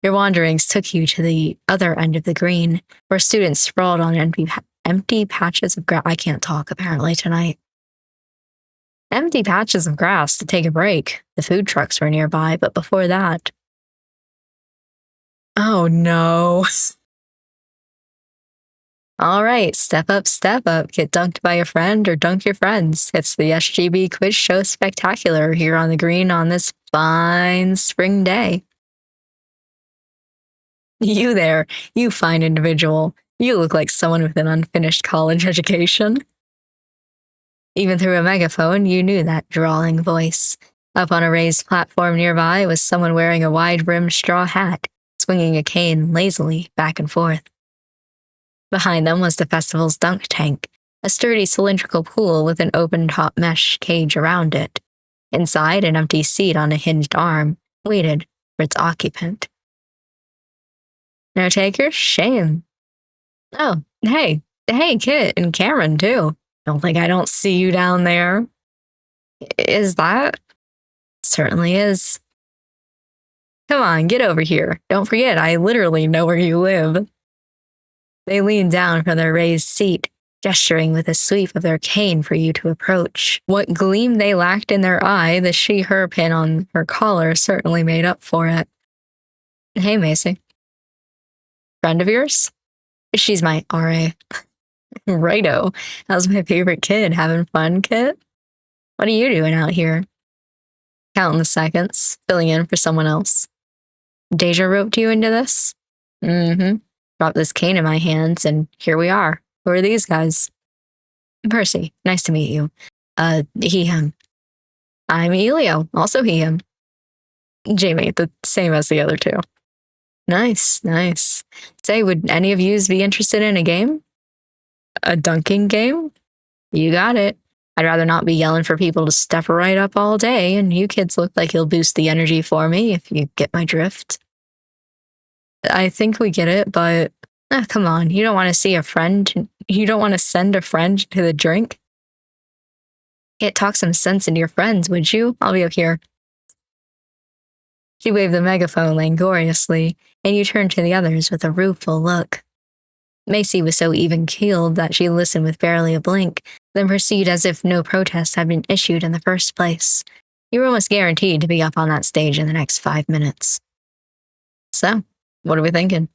Your wanderings took you to the other end of the green, where students sprawled on empty patches of grass. I can't talk apparently tonight. Empty patches of grass to take a break. The food trucks were nearby, but before that. Oh no. All right, step up, get dunked by a friend or dunk your friends. It's the SGB Quiz Show Spectacular here on the green on this fine spring day. You there, you fine individual. You look like someone with an unfinished college education. Even through a megaphone, you knew that drawling voice. Up on a raised platform nearby was someone wearing a wide-brimmed straw hat, swinging a cane lazily back and forth. Behind them was the festival's dunk tank, a sturdy cylindrical pool with an open-top mesh cage around it. Inside, an empty seat on a hinged arm waited for its occupant. No takers? Shame. Oh, hey, Kit and Cameron, too. Don't think I don't see you down there. Is that? Certainly is. Come on, get over here. Don't forget, I literally know where you live. They leaned down from their raised seat, gesturing with a sweep of their cane for you to approach. What gleam they lacked in their eye, the she-her pin on her collar certainly made up for it. Hey, Macy. Friend of yours? She's my RA. Righto. How's my favorite kid? Having fun, Kit? What are you doing out here? Counting the seconds, filling in for someone else. Deja roped you into this? Mm-hmm. Dropped this cane in my hands, and here we are. Who are these guys? Percy, nice to meet you. He, him. I'm Elio, also he, him. Jamie, the same as the other two. Nice. Say, would any of yous be interested in a game? A dunking game? You got it. I'd rather not be yelling for people to step right up all day, and you kids look like you'll boost the energy for me if you get my drift. I think we get it, but come on, you don't want to see a friend? You don't want to send a friend to the drink? Can't talk some sense into your friends, would you? I'll be up here. She waved the megaphone langoriously, and you turned to the others with a rueful look. Macy was so even-keeled that she listened with barely a blink, then proceeded as if no protest had been issued in the first place. You were almost guaranteed to be up on that stage in the next 5 minutes. So, what are we thinking?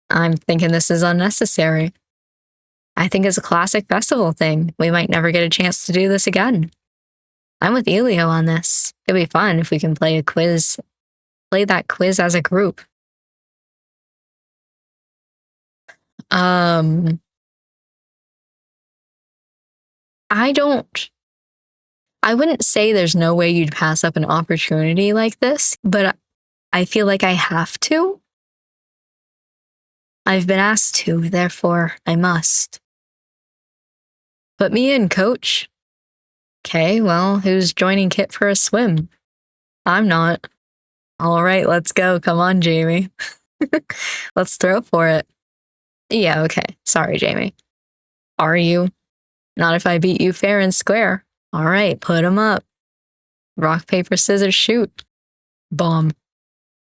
I'm thinking this is unnecessary. I think it's a classic festival thing. We might never get a chance to do this again. I'm with Elio on this. It'd be fun if we can play that quiz as a group. I wouldn't say there's no way you'd pass up an opportunity like this, but I feel like I have to. I've been asked to, therefore I must. Put me in, coach. Okay, well, who's joining Kit for a swim? I'm not. All right, let's go. Come on, Jamie. Let's throw for it. Yeah, okay. Sorry, Jamie. Are you? Not if I beat you fair and square. All right, put 'em up. Rock, paper, scissors, shoot. Bomb.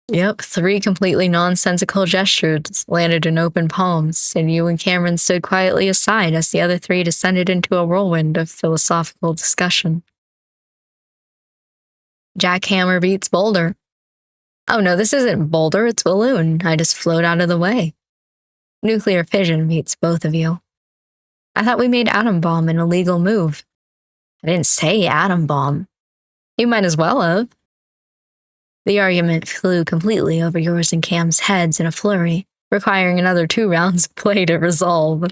Yep, 3 completely nonsensical gestures landed in open palms, and you and Cameron stood quietly aside as the other 3 descended into a whirlwind of philosophical discussion. Jackhammer beats Boulder. Oh no, this isn't Boulder, it's Balloon. I just float out of the way. Nuclear fission beats both of you. I thought we made atom bomb an illegal move. I didn't say atom bomb. You might as well have. The argument flew completely over yours and Cam's heads in a flurry, requiring another 2 rounds of play to resolve.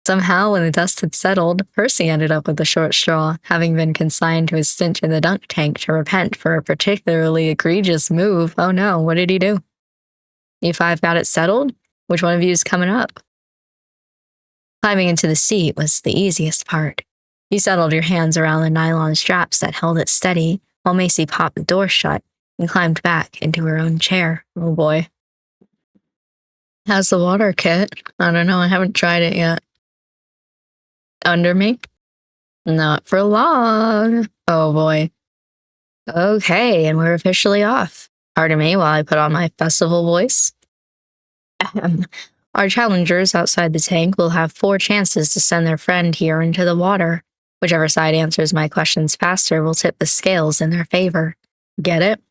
Somehow, when the dust had settled, Percy ended up with the short straw, having been consigned to his stint in the dunk tank to repent for a particularly egregious move. Oh no, what did he do? You 5 got it settled? Which one of you is coming up? Climbing into the seat was the easiest part. You settled your hands around the nylon straps that held it steady, while Macy popped the door shut and climbed back into her own chair. Oh boy. How's the water, Kit? I don't know, I haven't tried it yet. Under me? Not for long. Oh boy. Okay, and we're officially off. Pardon me while I put on my festival voice. Ahem. Our challengers outside the tank will have 4 chances to send their friend here into the water. Whichever side answers my questions faster will tip the scales in their favor. Get it?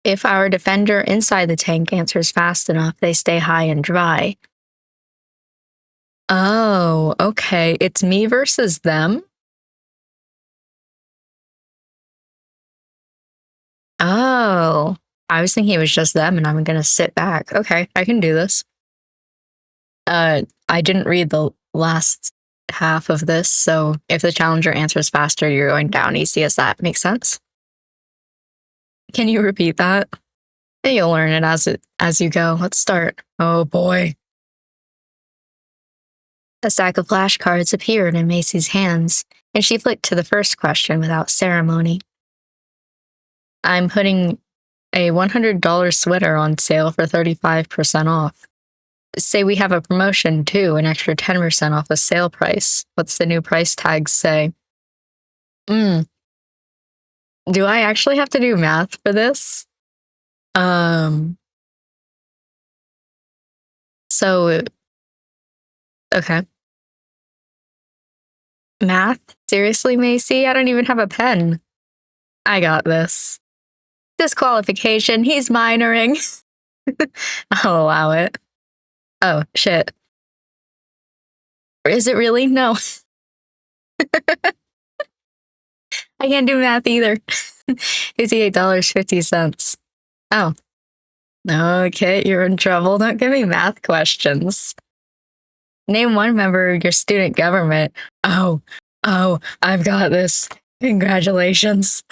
If our defender inside the tank answers fast enough, they stay high and dry. Oh, okay. It's me versus them? Oh, I was thinking it was just them and I'm gonna sit back. Okay, I can do this. I didn't read the last half of this, so if the challenger answers faster, you're going down easy as that. Makes sense? Can you repeat that? You'll learn it as you go. Let's start. Oh boy. A stack of flashcards appeared in Macy's hands, and she flicked to the first question without ceremony. I'm putting a $100 sweater on sale for 35% off. Say we have a promotion too, an extra 10% off a sale price. What's the new price tag say? Do I actually have to do math for this? So, okay. Math? Seriously, Macy? I don't even have a pen. I got this. Disqualification, he's minoring. I'll allow it. Oh, shit. Is it really? No. I can't do math either. $58.50. Oh. Okay, you're in trouble. Don't give me math questions. Name one member of your student government. Oh, I've got this. Congratulations.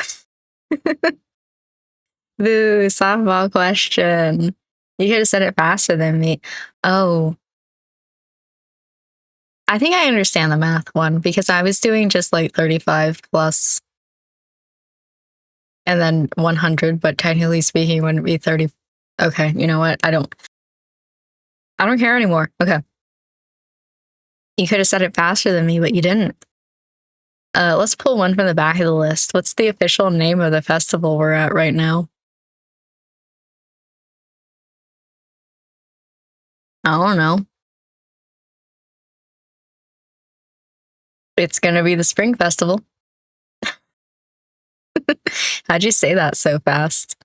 Boo, softball question. You could have said it faster than me. Oh. I think I understand the math one because I was doing just like 35 plus and then 100, but technically speaking, it wouldn't be 30. Okay, you know what? I don't care anymore. Okay. You could have said it faster than me, but you didn't. Let's pull one from the back of the list. What's the official name of the festival we're at right now? I don't know. It's gonna be the Spring Festival. How'd you say that so fast?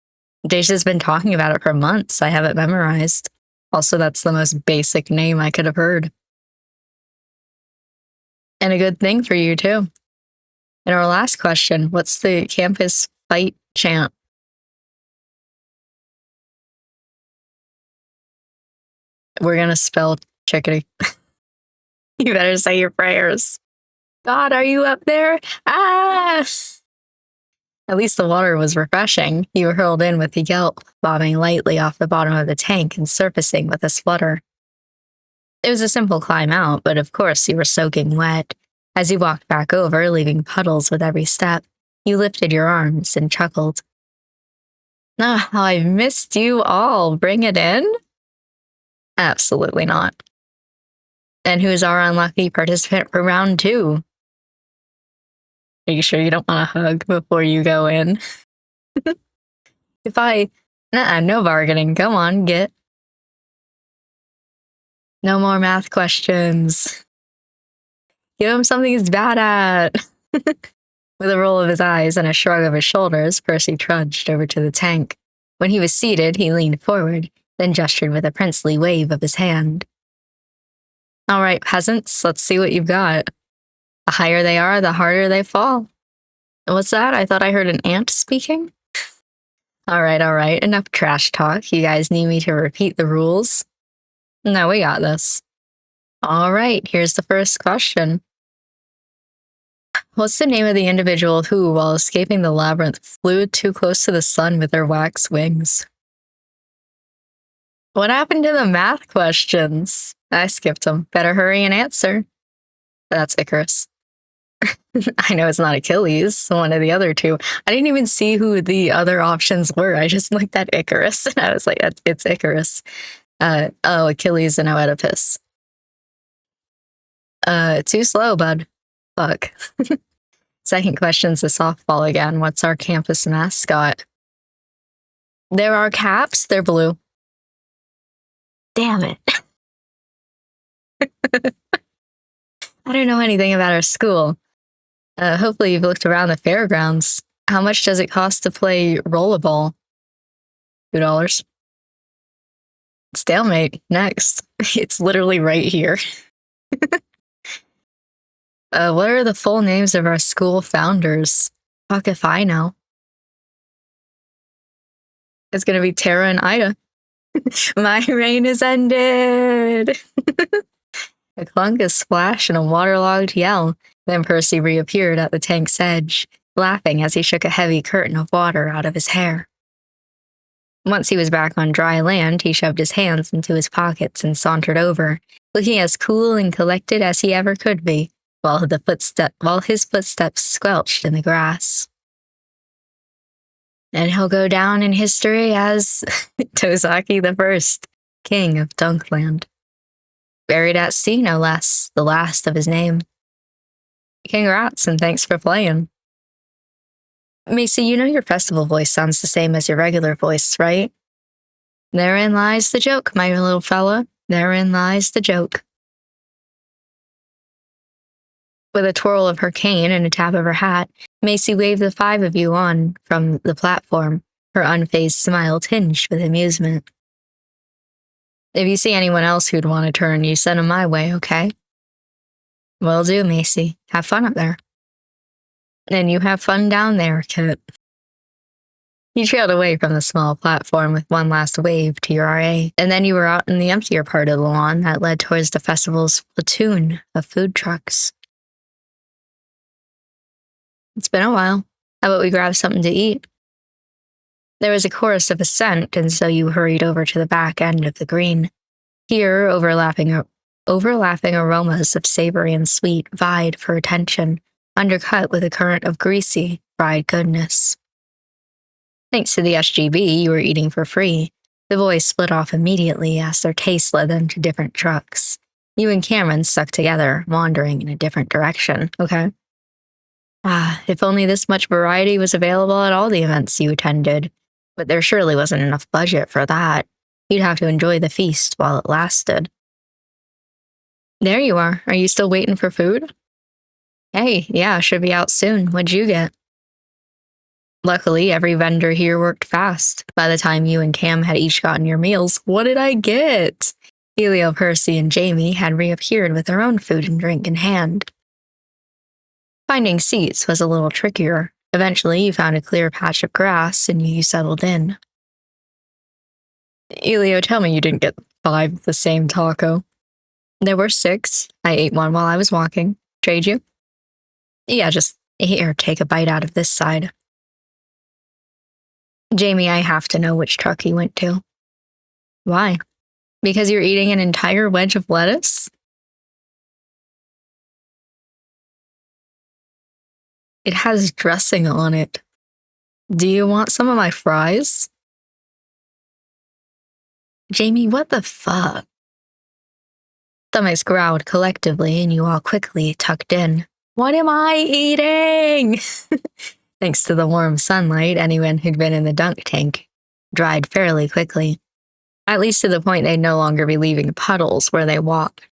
Deja's been talking about it for months. I have it memorized. Also, that's the most basic name I could have heard. And a good thing for you, too. And our last question, what's the campus fight chant? We're gonna spell chickadee. You better say your prayers. God, are you up there? Ah! At least the water was refreshing. You were hurled in with a yelp, bobbing lightly off the bottom of the tank and surfacing with a splutter. It was a simple climb out, but of course you were soaking wet. As you walked back over, leaving puddles with every step, you lifted your arms and chuckled. Ah, I've missed you all. Bring it in? Absolutely not. And who's our unlucky participant for round 2? Are you sure you don't want a hug before you go in? No bargaining. Come on, get. No more math questions. Give him something he's bad at. With a roll of his eyes and a shrug of his shoulders, Percy trudged over to the tank. When he was seated, he leaned forward, then gestured with a princely wave of his hand. All right, peasants, let's see what you've got. The higher they are, the harder they fall. What's that? I thought I heard an ant speaking? All right. Enough trash talk. You guys need me to repeat the rules? No, we got this. All right, here's the first question. What's the name of the individual who, while escaping the labyrinth, flew too close to the sun with their wax wings? What happened to the math questions? I skipped them. Better hurry and answer. That's Icarus. I know it's not Achilles, one of the other two. I didn't even see who the other options were. I just looked at Icarus and I was like, it's Icarus. Achilles and Oedipus. Too slow, bud. Fuck. Second question's a softball again. What's our campus mascot? There are caps. They're blue. Damn it. I don't know anything about our school. Hopefully you've looked around the fairgrounds. How much does it cost to play rollerball? $2. Stalemate. Next. It's literally right here. What are the full names of our school founders? Fuck if I know. It's gonna be Tara and Ida. My reign is ended! A clunk, a splash, and a waterlogged yell. Then Percy reappeared at the tank's edge, laughing as he shook a heavy curtain of water out of his hair. Once he was back on dry land, he shoved his hands into his pockets and sauntered over, looking as cool and collected as he ever could be, while his footsteps squelched in the grass. And he'll go down in history as Tozaki I, king of Dunkland. Buried at sea, no less, the last of his name. Congrats and thanks for playing. Macy, you know your festival voice sounds the same as your regular voice, right? Therein lies the joke, my little fella. Therein lies the joke. With a twirl of her cane and a tap of her hat, Macy waved the 5 of you on from the platform, her unfazed smile tinged with amusement. If you see anyone else who'd want to turn, you send them my way, okay? Will do, Macy. Have fun up there. And you have fun down there, Kit. You trailed away from the small platform with one last wave to your RA, and then you were out in the emptier part of the lawn that led towards the festival's platoon of food trucks. It's been a while. How about we grab something to eat? There was a chorus of assent, and so you hurried over to the back end of the green. Here, overlapping aromas of savory and sweet vied for attention, undercut with a current of greasy, fried goodness. Thanks to the SGB, you were eating for free. The boys split off immediately as their tastes led them to different trucks. You and Cameron stuck together, wandering in a different direction, okay? If only this much variety was available at all the events you attended. But there surely wasn't enough budget for that. You'd have to enjoy the feast while it lasted. There you are. Are you still waiting for food? Hey, yeah, should be out soon. What'd you get? Luckily, every vendor here worked fast. By the time you and Cam had each gotten your meals, what did I get? Elio, Percy, and Jamie had reappeared with their own food and drink in hand. Finding seats was a little trickier. Eventually, you found a clear patch of grass and you settled in. Elio, tell me you didn't get 5 of the same taco. There were 6. I ate one while I was walking. Trade you? Yeah, just here, take a bite out of this side. Jamie, I have to know which truck you went to. Why? Because you're eating an entire wedge of lettuce? It has dressing on it. Do you want some of my fries? Jamie, what the fuck? Stomachs growled collectively and you all quickly tucked in. What am I eating? Thanks to the warm sunlight, anyone who'd been in the dunk tank dried fairly quickly. At least to the point they'd no longer be leaving puddles where they walked.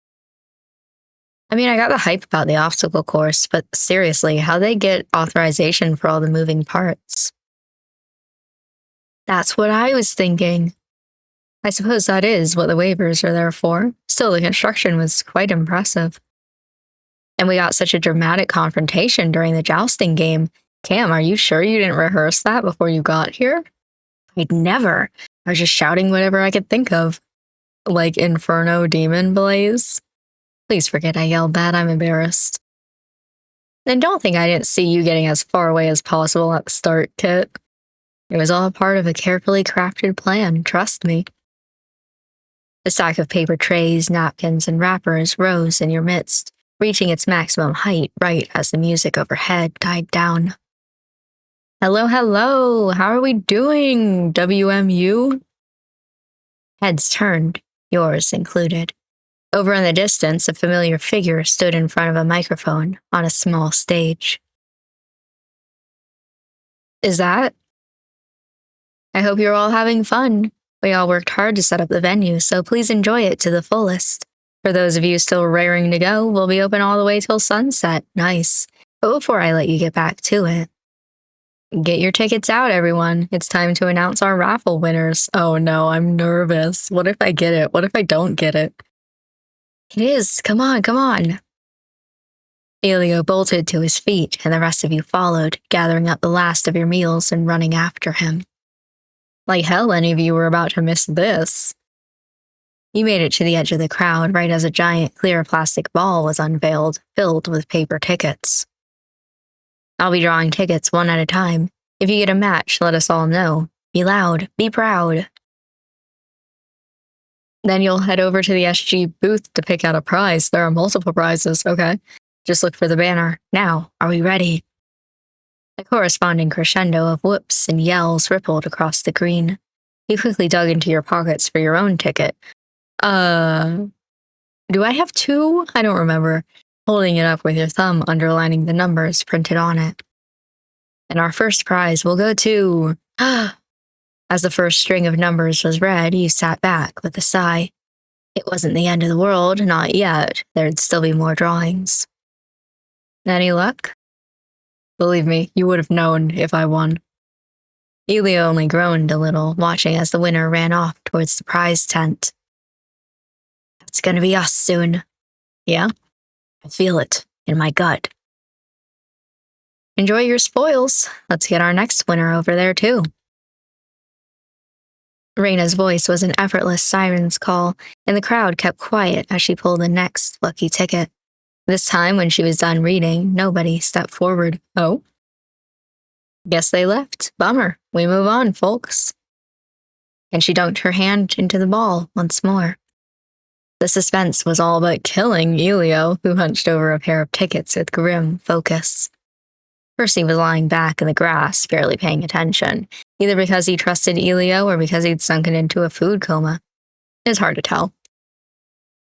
I mean, I got the hype about the obstacle course, but seriously, how'd they get authorization for all the moving parts? That's what I was thinking. I suppose that is what the waivers are there for. Still, the construction was quite impressive. And we got such a dramatic confrontation during the jousting game. Cam, are you sure you didn't rehearse that before you got here? I'd never. I was just shouting whatever I could think of. Like Inferno Demon Blaze. Please forget I yelled that, I'm embarrassed. And don't think I didn't see you getting as far away as possible at the start, Kit. It was all part of a carefully crafted plan, trust me. The stack of paper trays, napkins, and wrappers rose in your midst, reaching its maximum height right as the music overhead died down. Hello, hello, how are we doing, WMU? Heads turned, yours included. Over in the distance, a familiar figure stood in front of a microphone on a small stage. Is that? I hope you're all having fun. We all worked hard to set up the venue, so please enjoy it to the fullest. For those of you still raring to go, we'll be open all the way till sunset. Nice. But before I let you get back to it, get your tickets out, everyone. It's time to announce our raffle winners. Oh no, I'm nervous. What if I get it? What if I don't get it? It is. Come on, come on. Elio bolted to his feet, and the rest of you followed, gathering up the last of your meals and running after him. Like hell any of you were about to miss this. You made it to the edge of the crowd right as a giant clear plastic ball was unveiled, filled with paper tickets. I'll be drawing tickets one at a time. If you get a match, let us all know. Be loud. Be proud. Then you'll head over to the SG booth to pick out a prize. There are multiple prizes, okay? Just look for the banner. Now, are we ready? A corresponding crescendo of whoops and yells rippled across the green. You quickly dug into your pockets for your own ticket. Do I have two? I don't remember. Holding it up with your thumb, underlining the numbers printed on it. And our first prize will go to... As the first string of numbers was read, you sat back with a sigh. It wasn't the end of the world, not yet. There'd still be more drawings. Any luck? Believe me, you would have known if I won. Elio only groaned a little, watching as the winner ran off towards the prize tent. It's gonna be us soon. Yeah? I feel it in my gut. Enjoy your spoils. Let's get our next winner over there, too. Reina's voice was an effortless siren's call, and the crowd kept quiet as she pulled the next lucky ticket. This time, when she was done reading, nobody stepped forward. Oh? Guess they left. Bummer. We move on, folks. And she dunked her hand into the ball once more. The suspense was all but killing Elio, who hunched over a pair of tickets with grim focus. Percy was lying back in the grass, barely paying attention, either because he trusted Elio or because he'd sunken into a food coma. It's hard to tell.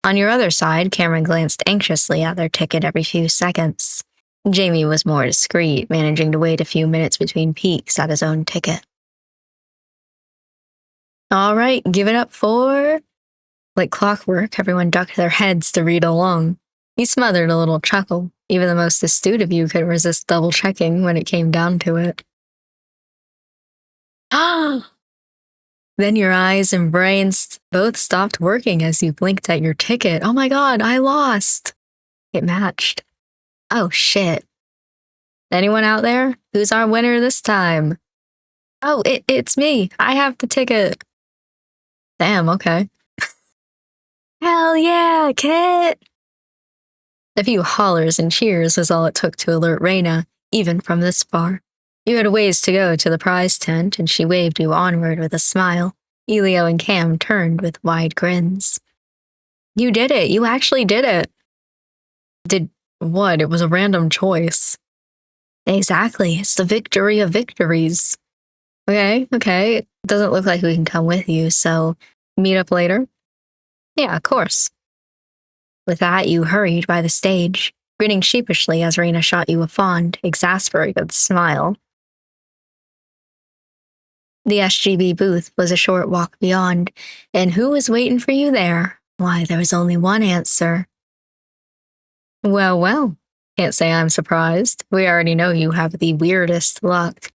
On your other side, Cameron glanced anxiously at their ticket every few seconds. Jamie was more discreet, managing to wait a few minutes between peeks at his own ticket. All right, give it up for... Like clockwork, everyone ducked their heads to read along. He smothered a little chuckle. Even the most astute of you couldn't resist double-checking when it came down to it. Ah! Then your eyes and brains both stopped working as you blinked at your ticket. Oh my god, I lost! It matched. Oh shit. Anyone out there? Who's our winner this time? Oh, it's me. I have the ticket. Damn, okay. Hell yeah, Kit! A few hollers and cheers was all it took to alert Reina, even from this far. You had a ways to go to the prize tent, and she waved you onward with a smile. Elio and Cam turned with wide grins. You did it! You actually did it! Did what? It was a random choice. Exactly. It's the victory of victories. Okay. It doesn't look like we can come with you, so meet up later? Yeah, of course. With that, you hurried by the stage, grinning sheepishly as Reina shot you a fond, exasperated smile. The SGB booth was a short walk beyond, and who was waiting for you there? Why, there was only one answer. Well, can't say I'm surprised. We already know you have the weirdest luck.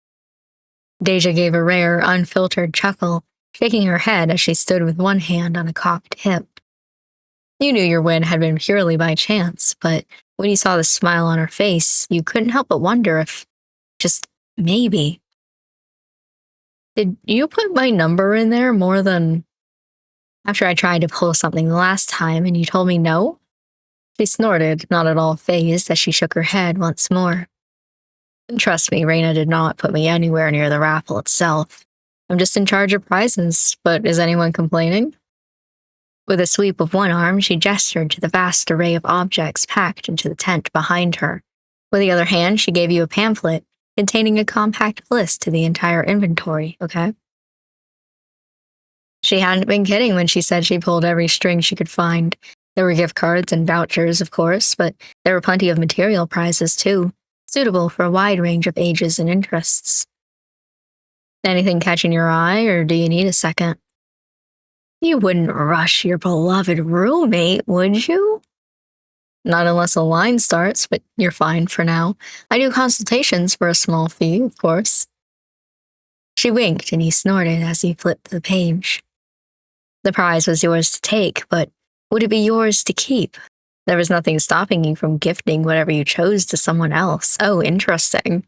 Deja gave a rare, unfiltered chuckle, shaking her head as she stood with one hand on a cocked hip. You knew your win had been purely by chance, but when you saw the smile on her face, you couldn't help but wonder if, just maybe. Did you put my number in there more than... After I tried to pull something the last time and you told me no? She snorted, not at all fazed, as she shook her head once more. Trust me, Reina did not put me anywhere near the raffle itself. I'm just in charge of prizes, but is anyone complaining? With a sweep of one arm, she gestured to the vast array of objects packed into the tent behind her. With the other hand, she gave you a pamphlet containing a compact list to the entire inventory, okay? She hadn't been kidding when she said she pulled every string she could find. There were gift cards and vouchers, of course, but there were plenty of material prizes, too, suitable for a wide range of ages and interests. Anything catching your eye, or do you need a second? You wouldn't rush your beloved roommate, would you? Not unless a line starts, but you're fine for now. I do consultations for a small fee, of course. She winked and he snorted as he flipped the page. The prize was yours to take, but would it be yours to keep? There was nothing stopping you from gifting whatever you chose to someone else. Oh, interesting.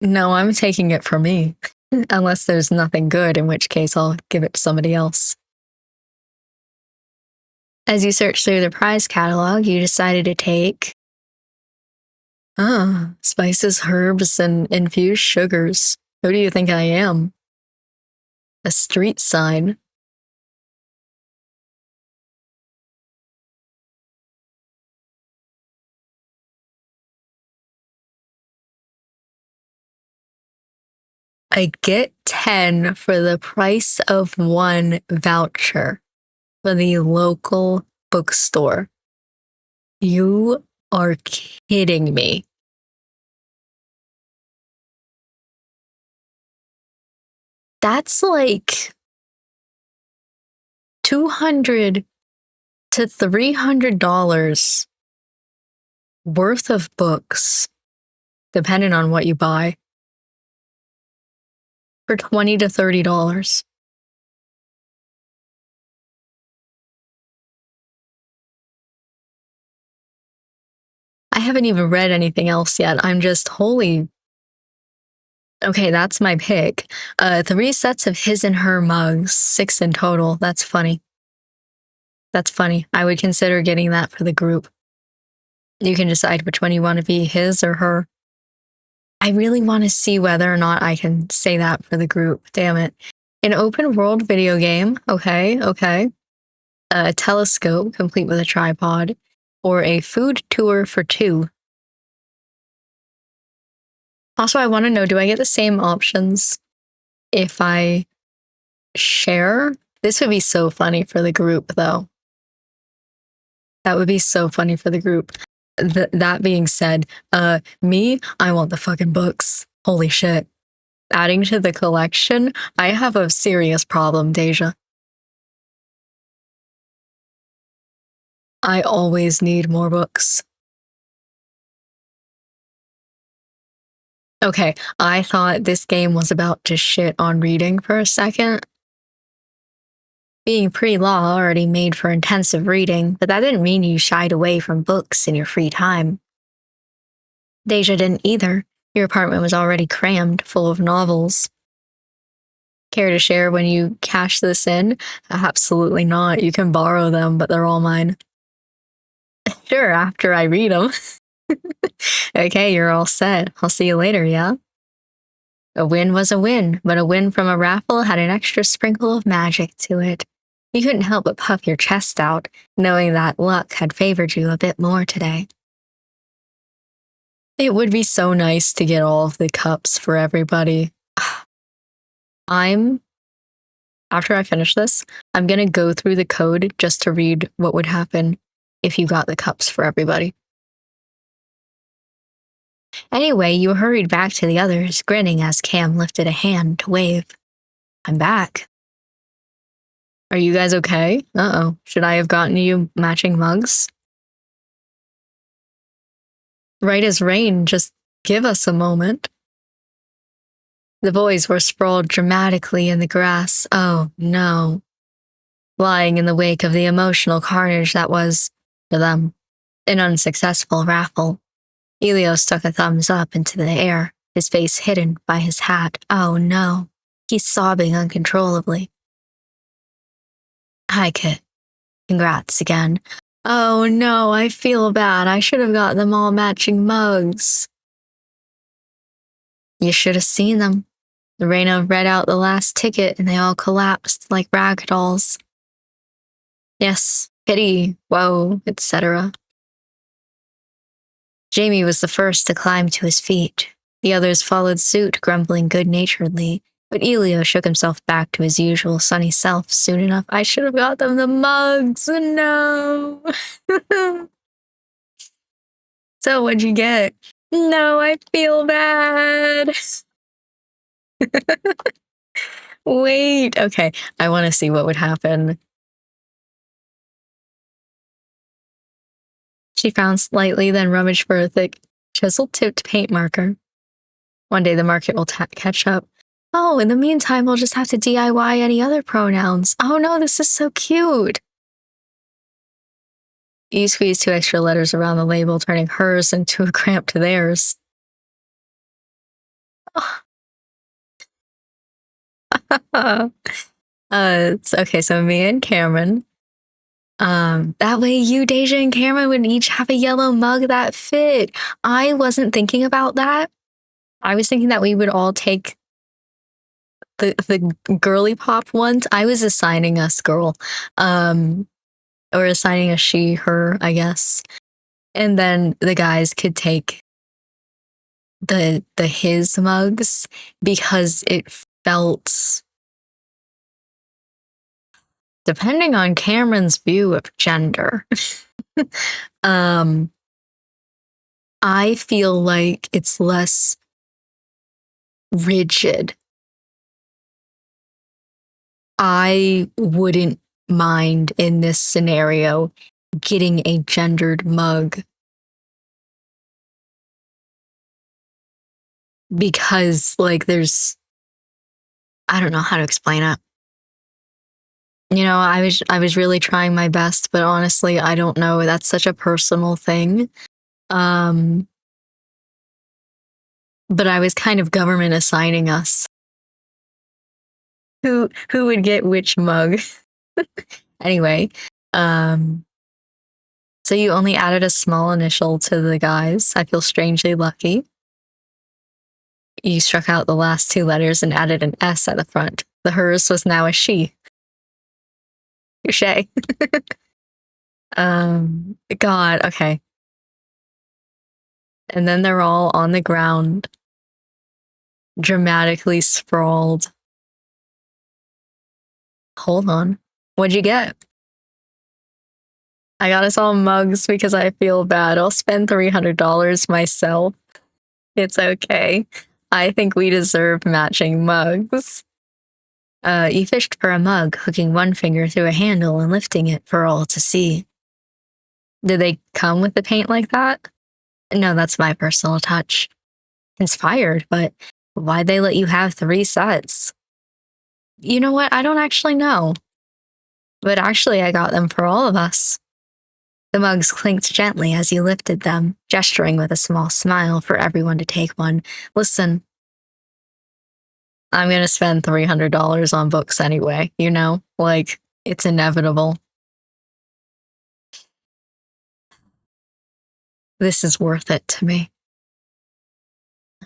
No, I'm taking it for me. Unless there's nothing good, in which case I'll give it to somebody else. As you searched through the prize catalog, you decided to take spices, herbs, and infused sugars. Who do you think I am? A street sign. I get 10 for the price of 1 voucher for the local bookstore. You are kidding me. That's like $200 to $300 worth of books, depending on what you buy, for $20 to $30. I haven't even read anything else yet. I'm just holy. Okay, that's my pick. 3 sets of his and her mugs, 6 in total. That's funny. That's funny. I would consider getting that for the group. You can decide which one you want to be, his or her. I really want to see whether or not I can say that for the group. Damn it. An open world video game. Okay. A telescope complete with a tripod, or a food tour for 2. Also, I want to know, do I get the same options if I share? This would be so funny for the group, though. That would be so funny for the group. That being said, me, I want the fucking books. Holy shit. Adding to the collection, I have a serious problem, Deja. I always need more books. Okay, I thought this game was about to shit on reading for a second. Being pre-law already made for intensive reading, but that didn't mean you shied away from books in your free time. Deja didn't either. Your apartment was already crammed full of novels. Care to share when you cash this in? Absolutely not. You can borrow them, but they're all mine. Sure, after I read them. Okay, you're all set. I'll see you later, yeah? A win was a win, but a win from a raffle had an extra sprinkle of magic to it. You couldn't help but puff your chest out, knowing that luck had favored you a bit more today. It would be so nice to get all of the cups for everybody. After I finish this, I'm gonna go through the code just to read what would happen if you got the cups for everybody. Anyway, you hurried back to the others, grinning as Cam lifted a hand to wave. I'm back. Are you guys okay? Uh-oh. Should I have gotten you matching mugs? Right as rain, just give us a moment. The boys were sprawled dramatically in the grass. Oh, no. Lying in the wake of the emotional carnage that was, for them, an unsuccessful raffle. Elios stuck a thumbs up into the air, his face hidden by his hat. Oh, no. He's sobbing uncontrollably. Hi, Kit. Congrats again. Oh, no, I feel bad. I should have got them all matching mugs. You should have seen them. Lorena read out the last ticket and they all collapsed like rag dolls. Yes, pity, woe, etc. Jamie was the first to climb to his feet. The others followed suit, grumbling good-naturedly, but Elio shook himself back to his usual sunny self soon enough. I should have got them the mugs. No. So what'd you get? No, I feel bad. Wait, okay. I want to see what would happen. She frowned slightly, then rummaged for a thick, chisel-tipped paint marker. One day the market will catch up. Oh, in the meantime, we'll just have to DIY any other pronouns. Oh no, this is so cute. You squeezed 2 extra letters around the label, turning hers into a cramp to theirs. Okay, so me and Cameron. That way you, Deja, and Cameron would each have a yellow mug that fit. I wasn't thinking about that. I was thinking that we would all take the girly pop ones. I was assigning us girl. Or assigning a she, her, I guess. And then the guys could take the his mugs because it felt, depending on Cameron's view of gender, I feel like it's less rigid. I wouldn't mind in this scenario getting a gendered mug because, like, I don't know how to explain it. You know, I was really trying my best, but honestly, I don't know. That's such a personal thing. But I was kind of government assigning us who would get which mug. Anyway, so you only added a small initial to the guys. I feel strangely lucky. You struck out the last 2 letters and added an S at the front. The hers was now a she. Touché. God, okay. And then they're all on the ground, dramatically sprawled. Hold on. What'd you get? I got us all mugs because I feel bad. I'll spend $300 myself. It's okay. I think we deserve matching mugs. You fished for a mug, hooking one finger through a handle and lifting it for all to see. Did they come with the paint like that? No, that's my personal touch. Inspired, but why'd they let you have 3 sets? You know what? I don't actually know. But actually, I got them for all of us. The mugs clinked gently as you lifted them, gesturing with a small smile for everyone to take one. Listen, I'm going to spend $300 on books anyway, you know? Like, it's inevitable. This is worth it to me.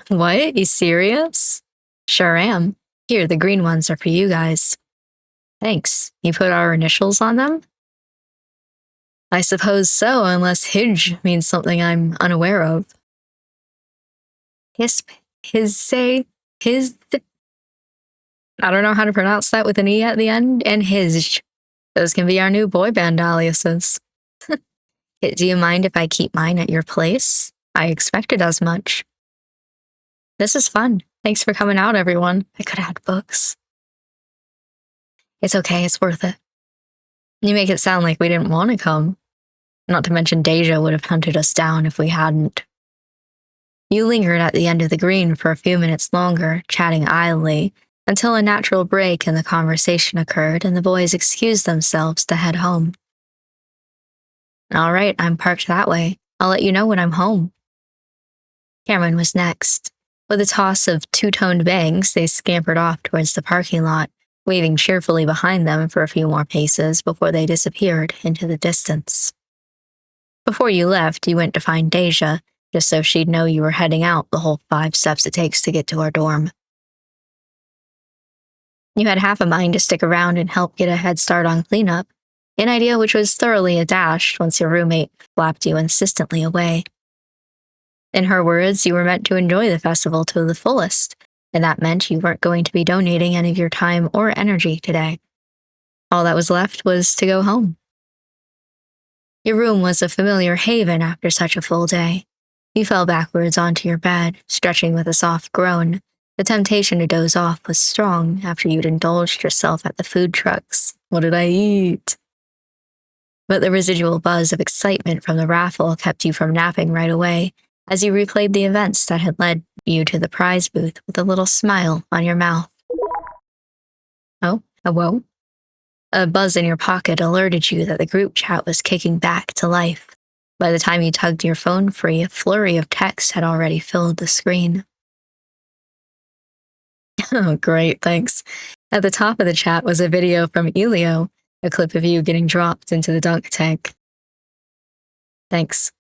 What? You serious? Sure am. Here, the green ones are for you guys. Thanks. You put our initials on them? I suppose so, unless Hidge means something I'm unaware of. Hisp, his say, his. I don't know how to pronounce that with an E at the end, and his. Those can be our new boy band aliases. Do you mind if I keep mine at your place? I expected as much. This is fun. Thanks for coming out, everyone. I could have had books. It's okay, it's worth it. You make it sound like we didn't want to come. Not to mention Deja would have hunted us down if we hadn't. You lingered at the end of the green for a few minutes longer, chatting idly, until a natural break in the conversation occurred and the boys excused themselves to head home. All right, I'm parked that way. I'll let you know when I'm home. Cameron was next. With a toss of 2-toned bangs, they scampered off towards the parking lot, waving cheerfully behind them for a few more paces before they disappeared into the distance. Before you left, you went to find Deja, just so she'd know you were heading out the whole 5 steps it takes to get to our dorm. You had half a mind to stick around and help get a head start on cleanup, an idea which was thoroughly abashed once your roommate flapped you insistently away. In her words, you were meant to enjoy the festival to the fullest, and that meant you weren't going to be donating any of your time or energy today. All that was left was to go home. Your room was a familiar haven after such a full day. You fell backwards onto your bed, stretching with a soft groan. The temptation to doze off was strong after you'd indulged yourself at the food trucks. What did I eat? But the residual buzz of excitement from the raffle kept you from napping right away as you replayed the events that had led you to the prize booth with a little smile on your mouth. Oh, whoa. A buzz in your pocket alerted you that the group chat was kicking back to life. By the time you tugged your phone free, a flurry of text had already filled the screen. Oh, great, thanks. At the top of the chat was a video from Elio, a clip of you getting dropped into the dunk tank. Thanks.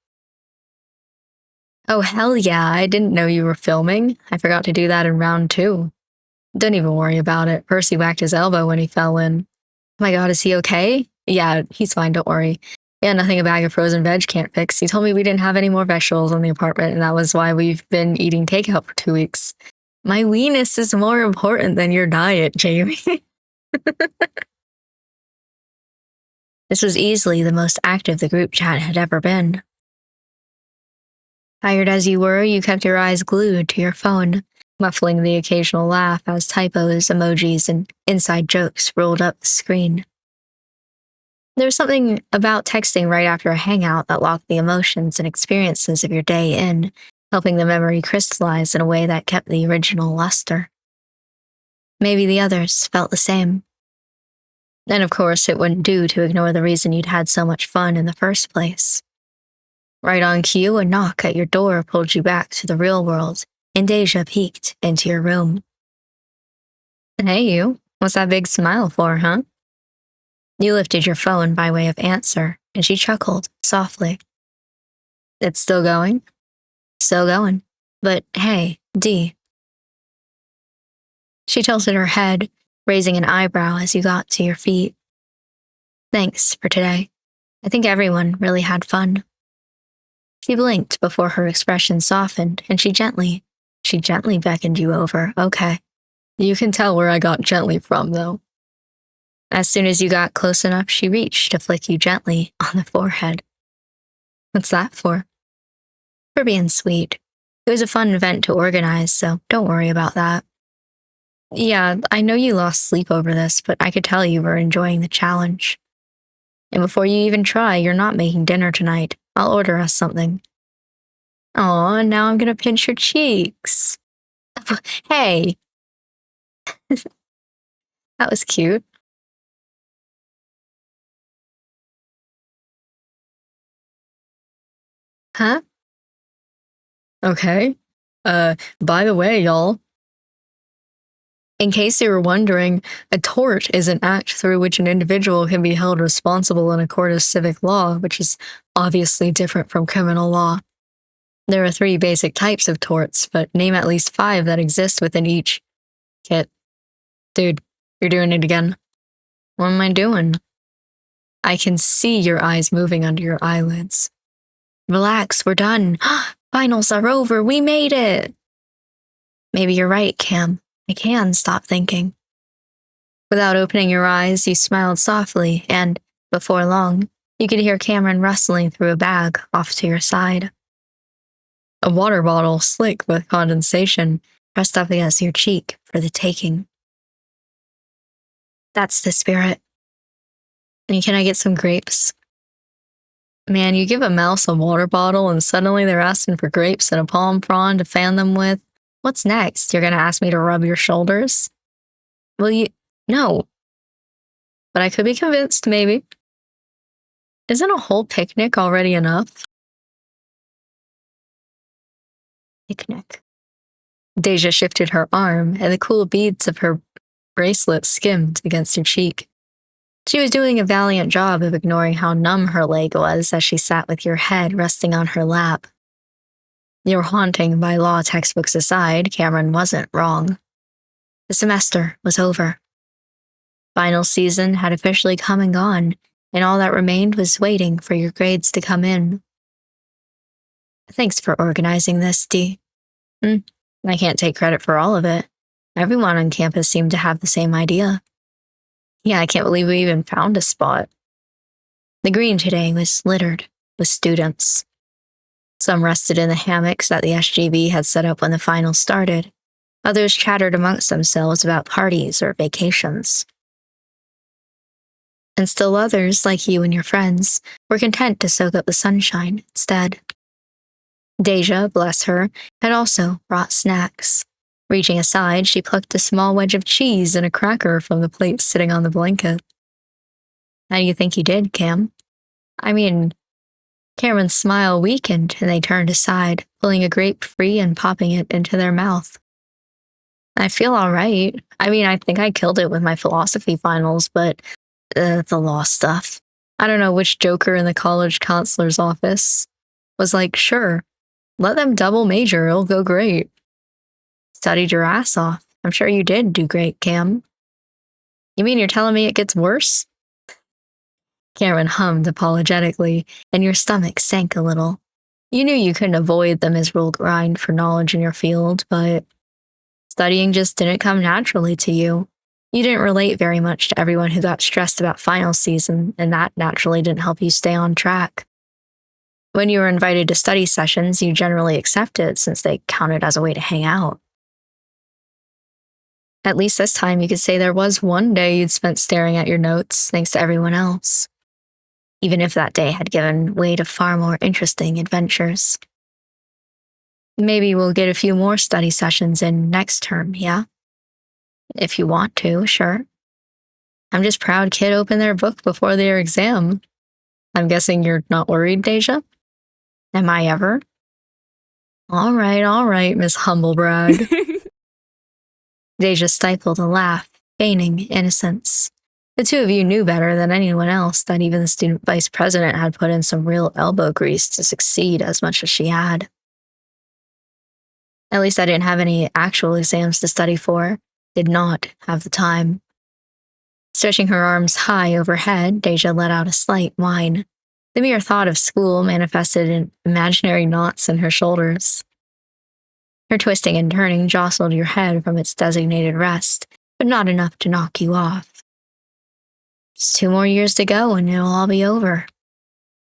Oh, hell yeah, I didn't know you were filming. I forgot to do that in round 2. Don't even worry about it. Percy whacked his elbow when he fell in. Oh my god, is he okay? Yeah, he's fine, don't worry. Yeah, nothing a bag of frozen veg can't fix. He told me we didn't have any more vegetables in the apartment, and that was why we've been eating takeout for 2 weeks. My weenus is more important than your diet, Jamie. This was easily the most active the group chat had ever been. Tired as you were, you kept your eyes glued to your phone, muffling the occasional laugh as typos, emojis, and inside jokes rolled up the screen. There was something about texting right after a hangout that locked the emotions and experiences of your day in, helping the memory crystallize in a way that kept the original luster. Maybe the others felt the same. And of course, it wouldn't do to ignore the reason you'd had so much fun in the first place. Right on cue, a knock at your door pulled you back to the real world, and Deja peeked into your room. Hey you, what's that big smile for, huh? You lifted your phone by way of answer, and she chuckled softly. It's still going? Still going. But hey, D. She tilted her head, raising an eyebrow as you got to your feet. Thanks for today. I think everyone really had fun. She blinked before her expression softened, and she gently beckoned you over. Okay. You can tell where I got gently from, though. As soon as you got close enough, she reached to flick you gently on the forehead. What's that for? For being sweet. It was a fun event to organize, so don't worry about that. Yeah, I know you lost sleep over this, but I could tell you were enjoying the challenge. And before you even try, you're not making dinner tonight. I'll order us something. Aw, now I'm gonna pinch your cheeks. Hey! That was cute. Huh? Okay. By the way, y'all. In case you were wondering, a tort is an act through which an individual can be held responsible in a court of civic law, which is obviously different from criminal law. There are 3 basic types of torts, but name at least 5 that exist within each. Kit. Dude, you're doing it again. What am I doing? I can see your eyes moving under your eyelids. Relax, we're done. Finals are over, we made it! Maybe you're right, Cam. I can stop thinking. Without opening your eyes, you smiled softly, and, before long, you could hear Cameron rustling through a bag off to your side. A water bottle, slick with condensation, pressed up against your cheek for the taking. That's the spirit. And can I get some grapes? Man, you give a mouse a water bottle and suddenly they're asking for grapes and a palm frond to fan them with. What's next? You're gonna ask me to rub your shoulders? Will you? No. But I could be convinced, maybe. Isn't a whole picnic already enough? Picnic. Deja shifted her arm, and the cool beads of her bracelet skimmed against her cheek. She was doing a valiant job of ignoring how numb her leg was as she sat with your head resting on her lap. Your haunting by law textbooks aside, Cameron wasn't wrong. The semester was over. Final season had officially come and gone, and all that remained was waiting for your grades to come in. Thanks for organizing this, Dee. I can't take credit for all of it. Everyone on campus seemed to have the same idea. Yeah, I can't believe we even found a spot. The green today was littered with students. Some rested in the hammocks that the SGB had set up when the finals started. Others chattered amongst themselves about parties or vacations. And still others, like you and your friends, were content to soak up the sunshine instead. Deja, bless her, had also brought snacks. Reaching aside, she plucked a small wedge of cheese and a cracker from the plate sitting on the blanket. How do you think you did, Cam? Cameron's smile weakened and they turned aside, pulling a grape free and popping it into their mouth. I feel all right. I think I killed it with my philosophy finals, but the law stuff. I don't know which joker in the college counselor's office was like, sure, let them double major, it'll go great. Studied your ass off. I'm sure you did do great, Cam. You mean you're telling me it gets worse? Cameron hummed apologetically, and your stomach sank a little. You knew you couldn't avoid the miserable grind for knowledge in your field, but studying just didn't come naturally to you. You didn't relate very much to everyone who got stressed about final season, and that naturally didn't help you stay on track. When you were invited to study sessions, you generally accepted since they counted as a way to hang out. At least this time you could say there was one day you'd spent staring at your notes thanks to everyone else, even if that day had given way to far more interesting adventures. Maybe we'll get a few more study sessions in next term, yeah? If you want to, sure. I'm just proud kid opened their book before their exam. I'm guessing you're not worried, Deja? Am I ever? All right, Miss Humblebrag. Deja stifled a laugh, feigning innocence. The two of you knew better than anyone else that even the student vice president had put in some real elbow grease to succeed as much as she had. At least I didn't have any actual exams to study for. Did not have the time. Stretching her arms high overhead, Deja let out a slight whine. The mere thought of school manifested in imaginary knots in her shoulders. Her twisting and turning jostled your head from its designated rest, but not enough to knock you off. Just 2 more years to go and it'll all be over.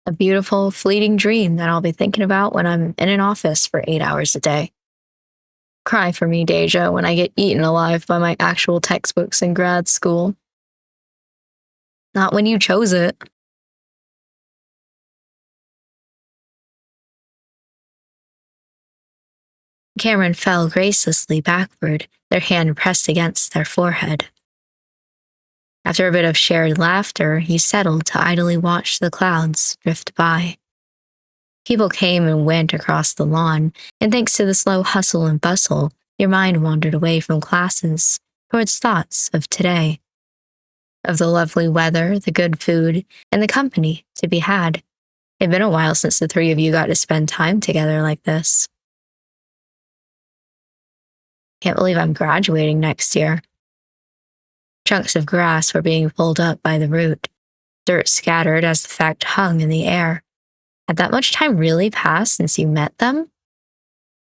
A beautiful, fleeting dream that I'll be thinking about when I'm in an office for 8 hours a day. Cry for me, Deja, when I get eaten alive by my actual textbooks in grad school. Not when you chose it. Cameron fell gracelessly backward, their hand pressed against their forehead. After a bit of shared laughter, he settled to idly watch the clouds drift by. People came and went across the lawn, and thanks to the slow hustle and bustle, your mind wandered away from classes, towards thoughts of today. Of the lovely weather, the good food, and the company to be had. It'd been a while since the three of you got to spend time together like this. Can't believe I'm graduating next year. Chunks of grass were being pulled up by the root, dirt scattered as the fact hung in the air. Had that much time really passed since you met them?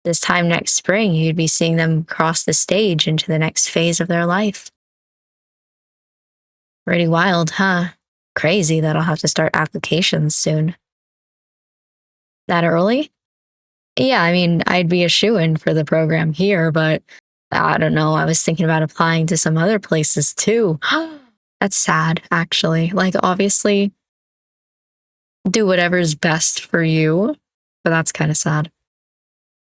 This time next spring, you'd be seeing them cross the stage into the next phase of their life. Pretty wild, huh? Crazy that I'll have to start applications soon. That early? Yeah, I'd be a shoo-in for the program here, but I don't know, I was thinking about applying to some other places too. That's sad, actually. Obviously, do whatever's best for you, but that's kind of sad.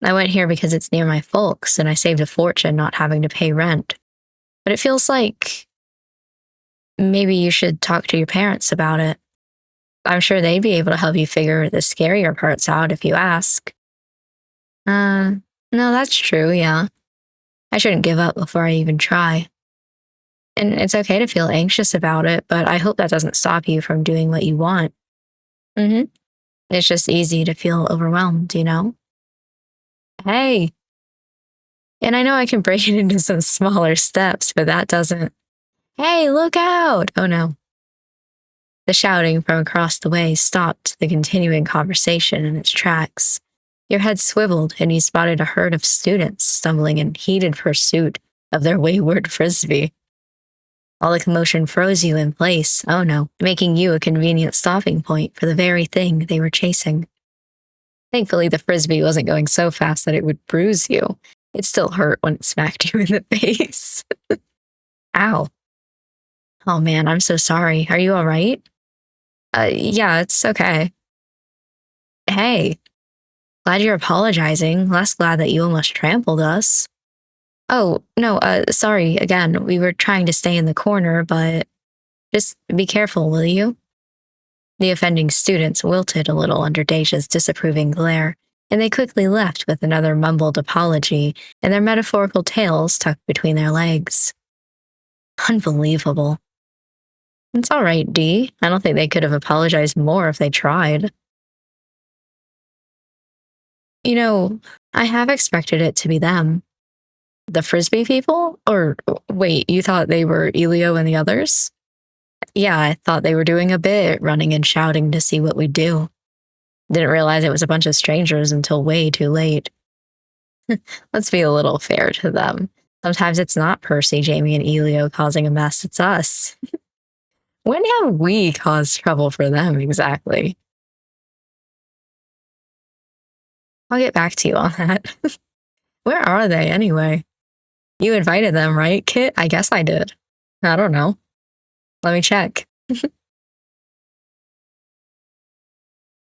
I went here because it's near my folks, and I saved a fortune not having to pay rent. But it feels like maybe you should talk to your parents about it. I'm sure they'd be able to help you figure the scarier parts out if you ask. No, that's true, yeah. I shouldn't give up before I even try. And it's okay to feel anxious about it, but I hope that doesn't stop you from doing what you want. It's just easy to feel overwhelmed, you know? Hey. And I know I can break it into some smaller steps, but that doesn't. Hey, look out! Oh no. The shouting from across the way stopped the continuing conversation in its tracks. Your head swiveled and you spotted a herd of students stumbling in heated pursuit of their wayward frisbee. All the commotion froze you in place, oh no, making you a convenient stopping point for the very thing they were chasing. Thankfully, the frisbee wasn't going so fast that it would bruise you. It still hurt when it smacked you in the face. Ow. Oh man, I'm so sorry. Are you all right? Yeah, it's okay. Hey, glad you're apologizing. Less glad that you almost trampled us. Oh, no, sorry again. We were trying to stay in the corner, but just be careful, will you? The offending students wilted a little under Deja's disapproving glare, and they quickly left with another mumbled apology and their metaphorical tails tucked between their legs. Unbelievable. It's all right, Dee. I don't think they could have apologized more if they tried. You know, I have expected it to be them. The Frisbee people? Or wait, you thought they were Elio and the others? Yeah, I thought they were doing a bit, running and shouting to see what we'd do. Didn't realize it was a bunch of strangers until way too late. Let's be a little fair to them. Sometimes it's not Percy, Jamie, and Elio causing a mess, it's us. When have we caused trouble for them exactly? I'll get back to you on that. Where are they anyway? You invited them, right, Kit? I guess I did. I don't know. Let me check.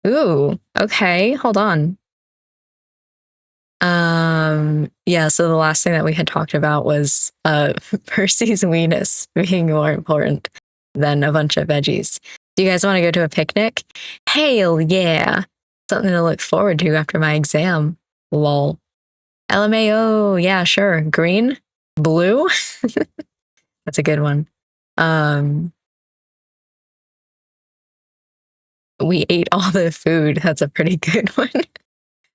Ooh, okay, hold on. Yeah, so the last thing that we had talked about was Percy's weenus being more important than a bunch of veggies. Do you guys want to go to a picnic? Hell yeah. Something to look forward to after my exam. Lol. LMAO, yeah, sure. Green? Blue? That's a good one. We ate all the food. That's a pretty good one.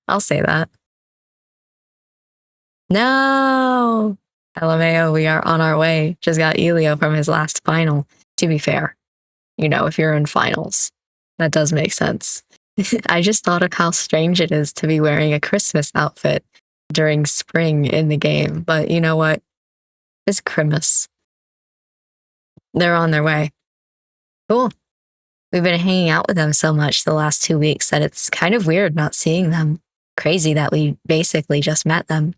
I'll say that. No! LMAO, we are on our way. Just got Elio from his last final. To be fair, you know, if you're in finals, that does make sense. I just thought of how strange it is to be wearing a Christmas outfit during spring in the game, but you know what? It's Christmas. They're on their way. Cool. We've been hanging out with them so much the last 2 weeks that it's kind of weird not seeing them. Crazy that we basically just met them.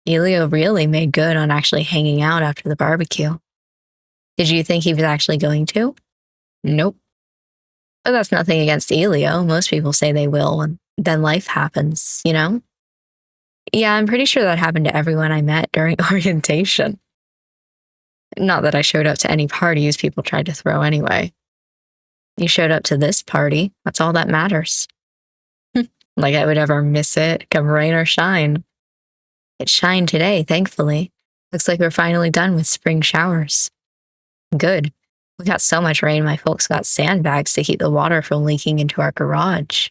Elio really made good on actually hanging out after the barbecue. Did you think he was actually going to? Nope. But that's nothing against Elio. Most people say they will, and then life happens, you know? Yeah, I'm pretty sure that happened to everyone I met during orientation. Not that I showed up to any parties people tried to throw anyway. You showed up to this party. That's all that matters. Like I would ever miss it, come rain or shine. It shined today, thankfully. Looks like we're finally done with spring showers. Good. We got so much rain, my folks got sandbags to keep the water from leaking into our garage.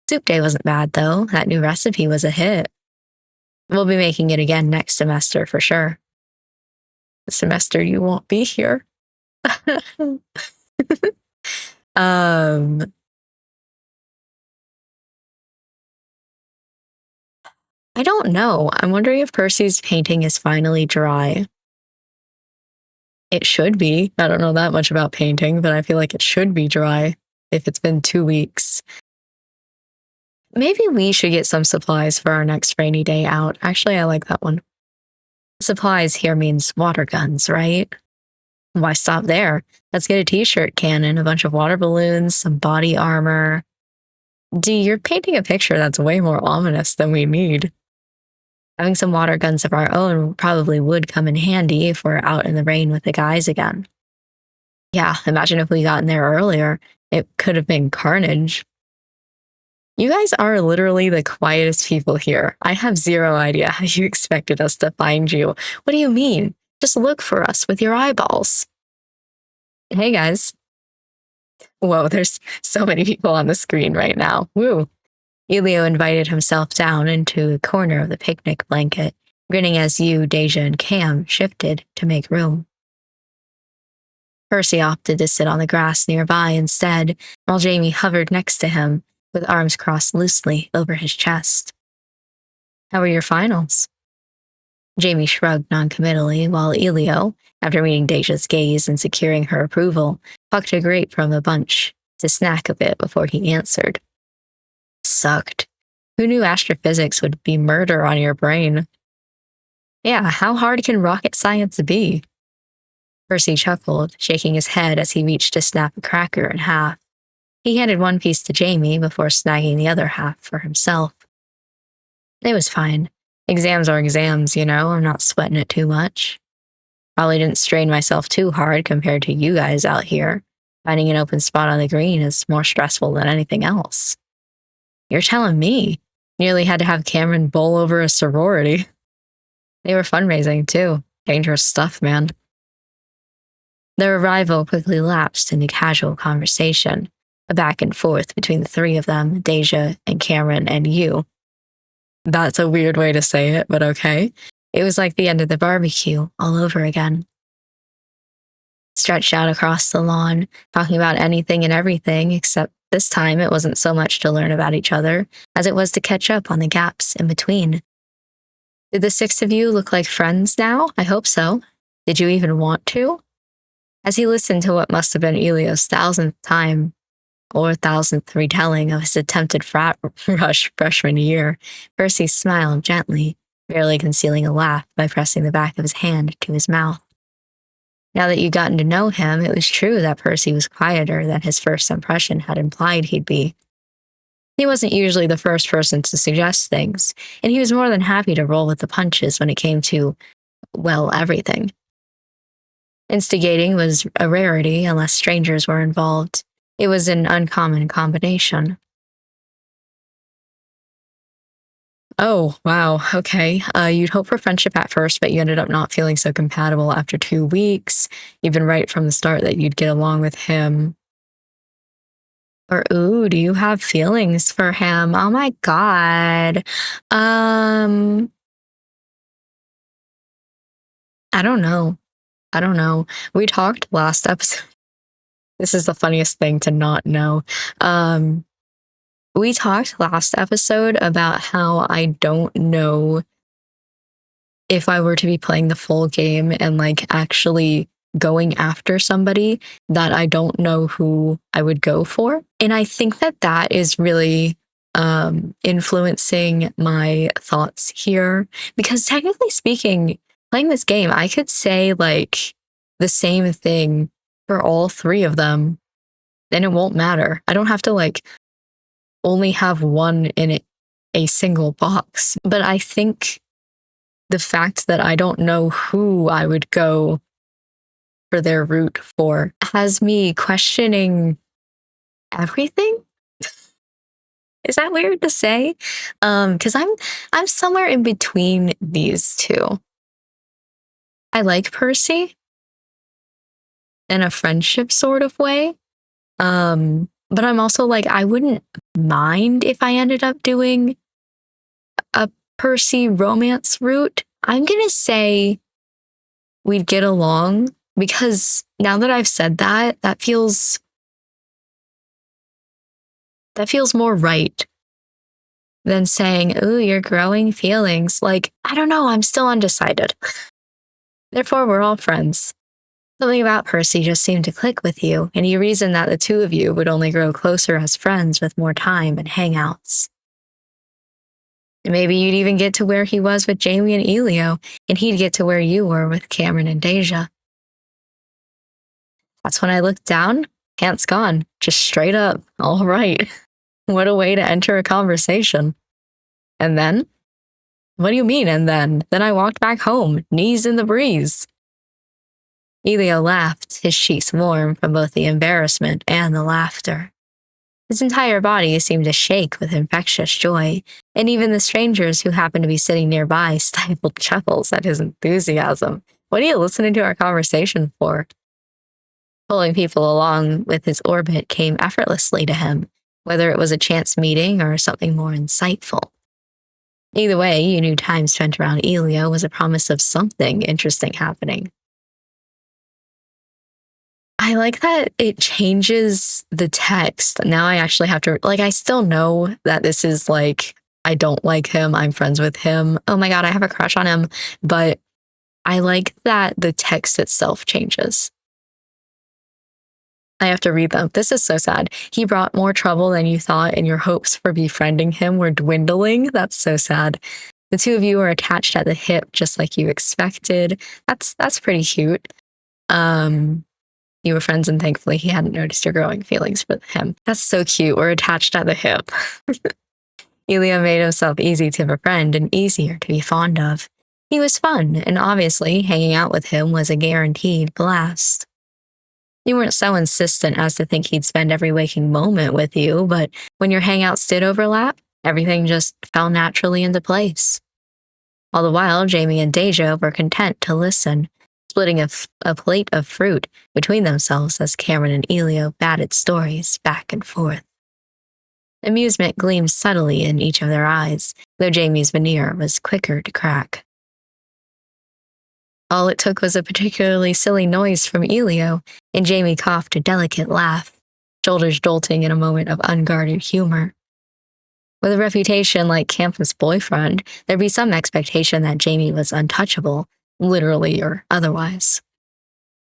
Soup day wasn't bad, though. That new recipe was a hit. We'll be making it again next semester for sure. The semester you won't be here. I don't know. I'm wondering if Percy's painting is finally dry. It should be. I don't know that much about painting, but I feel like it should be dry if it's been 2 weeks. Maybe we should get some supplies for our next rainy day out. Actually, I like that one. Supplies here means water guns, right? Why stop there? Let's get a t-shirt cannon, a bunch of water balloons, some body armor. Dee, you're painting a picture that's way more ominous than we need. Having some water guns of our own probably would come in handy if we're out in the rain with the guys again. Yeah, imagine if we got in there earlier. It could have been carnage. You guys are literally the quietest people here. I have zero idea how you expected us to find you. What do you mean? Just look for us with your eyeballs. Hey guys. Whoa, there's so many people on the screen right now. Woo. Elio invited himself down into a corner of the picnic blanket, grinning as you, Deja, and Cam shifted to make room. Percy opted to sit on the grass nearby instead, while Jamie hovered next to him, with arms crossed loosely over his chest. How were your finals? Jamie shrugged noncommittally, while Elio, after meeting Deja's gaze and securing her approval, plucked a grape from the bunch to snack a bit before he answered. sucked. Who knew astrophysics would be murder on your brain? Yeah, how hard can rocket science be? Percy chuckled, shaking his head as he reached to snap a cracker in half. He handed one piece to Jamie before snagging the other half for himself. It was fine. Exams are exams, you know, I'm not sweating it too much. Probably didn't strain myself too hard compared to you guys out here. Finding an open spot on the green is more stressful than anything else. You're telling me. Nearly had to have Cameron bowl over a sorority. They were fundraising, too. Dangerous stuff, man. Their arrival quickly lapsed into casual conversation, a back and forth between the three of them, Deja and Cameron and you. That's a weird way to say it, but okay. It was like the end of the barbecue all over again. Stretched out across the lawn, talking about anything and everything, except this time it wasn't so much to learn about each other as it was to catch up on the gaps in between. Did the six of you look like friends now? I hope so. Did you even want to? As he listened to what must have been Elio's 1,000th time, or 1,000th retelling of his attempted frat rush freshman year, Percy smiled gently, barely concealing a laugh by pressing the back of his hand to his mouth. Now that you'd gotten to know him, it was true that Percy was quieter than his first impression had implied he'd be. He wasn't usually the first person to suggest things, and he was more than happy to roll with the punches when it came to, well, everything. Instigating was a rarity unless strangers were involved. It was an uncommon combination. Oh, wow. Okay. You'd hope for friendship at first, but you ended up not feeling so compatible after 2 weeks. You've been right from the start that you'd get along with him. Or, ooh, do you have feelings for him? Oh my God. I don't know. We talked last episode. This is the funniest thing to not know. We talked last episode about how I don't know if I were to be playing the full game and like actually going after somebody, that I don't know who I would go for. And I think that that is really influencing my thoughts here, because technically speaking, playing this game, I could say like the same thing for all three of them, then it won't matter. I don't have to like only have one in a single box. But I think the fact that I don't know who I would go for their route for has me questioning everything. Is that weird to say? Because I'm somewhere in between these two. I like Percy in a friendship sort of way. But I'm also like, I wouldn't mind if I ended up doing a Percy romance route. I'm going to say we'd get along, because now that I've said that, that feels more right than saying, ooh, you're growing feelings. Like, I don't know, I'm still undecided. Therefore, we're all friends. Something about Percy just seemed to click with you, and you reasoned that the two of you would only grow closer as friends with more time and hangouts. And maybe you'd even get to where he was with Jamie and Elio, and he'd get to where you were with Cameron and Deja. That's when I looked down, pants gone, just straight up. All right. What a way to enter a conversation. And then? What do you mean, and then? Then I walked back home, knees in the breeze. Elio laughed, his cheeks warm from both the embarrassment and the laughter. His entire body seemed to shake with infectious joy, and even the strangers who happened to be sitting nearby stifled chuckles at his enthusiasm. What are you listening to our conversation for? Pulling people along with his orbit came effortlessly to him, whether it was a chance meeting or something more insightful. Either way, you knew time spent around Elio was a promise of something interesting happening. I like that it changes the text. Now I actually have to, like, I still know that this is like, I don't like him, I'm friends with him. Oh my God, I have a crush on him. But I like that the text itself changes. I have to read them. This is so sad. He brought more trouble than you thought, and your hopes for befriending him were dwindling. That's so sad. The two of you were attached at the hip, just like you expected. That's pretty cute. You were friends, and thankfully he hadn't noticed your growing feelings for him. That's so cute. We're attached at the hip. Elio made himself easy to befriend and easier to be fond of. He was fun, and obviously hanging out with him was a guaranteed blast. You weren't so insistent as to think he'd spend every waking moment with you, but when your hangouts did overlap, everything just fell naturally into place. All the while, Jamie and Deja were content to listen, splitting a plate of fruit between themselves as Cameron and Elio batted stories back and forth. Amusement gleamed subtly in each of their eyes, though Jamie's veneer was quicker to crack. All it took was a particularly silly noise from Elio, and Jamie coughed a delicate laugh, shoulders jolting in a moment of unguarded humor. With a reputation like campus boyfriend, there'd be some expectation that Jamie was untouchable, literally or otherwise.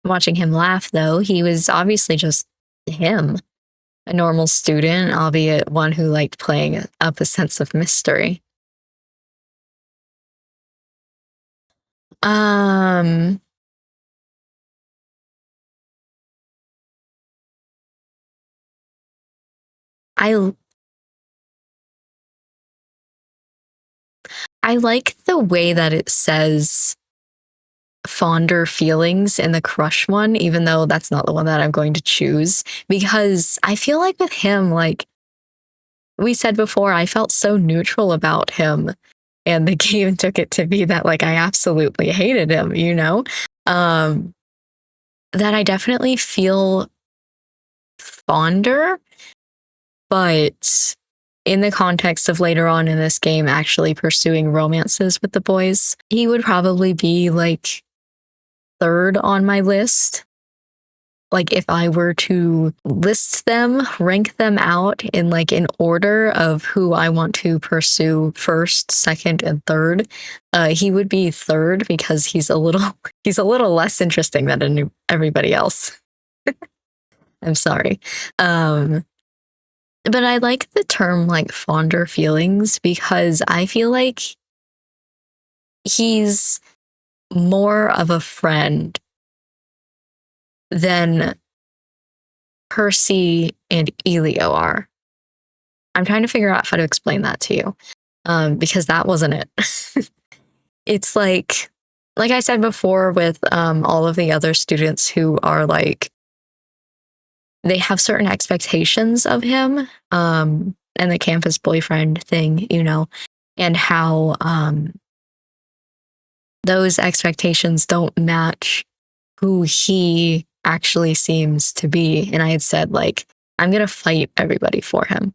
Watching him laugh, though, he was obviously just him. A normal student, albeit one who liked playing up a sense of mystery. I I like the way that it says fonder feelings in the crush one, even though that's not the one that I'm going to choose, because I feel like with him, like we said before, I felt so neutral about him, and the game took it to be that like I absolutely hated him, you know? That I definitely feel fonder, but in the context of later on in this game actually pursuing romances with the boys, he would probably be like third on my list. Like if I were to list them, rank them out in like an order of who I want to pursue first, second, and third, he would be third because he's a little less interesting than everybody else. I'm sorry. But I like the term like fonder feelings because I feel like he's more of a friend than Percy and Elio are. I'm trying to figure out how to explain that to you, because that wasn't it. It's like I said before with all of the other students who are like, they have certain expectations of him, and the campus boyfriend thing, you know, and how those expectations don't match who he actually seems to be. And I had said, like, I'm going to fight everybody for him.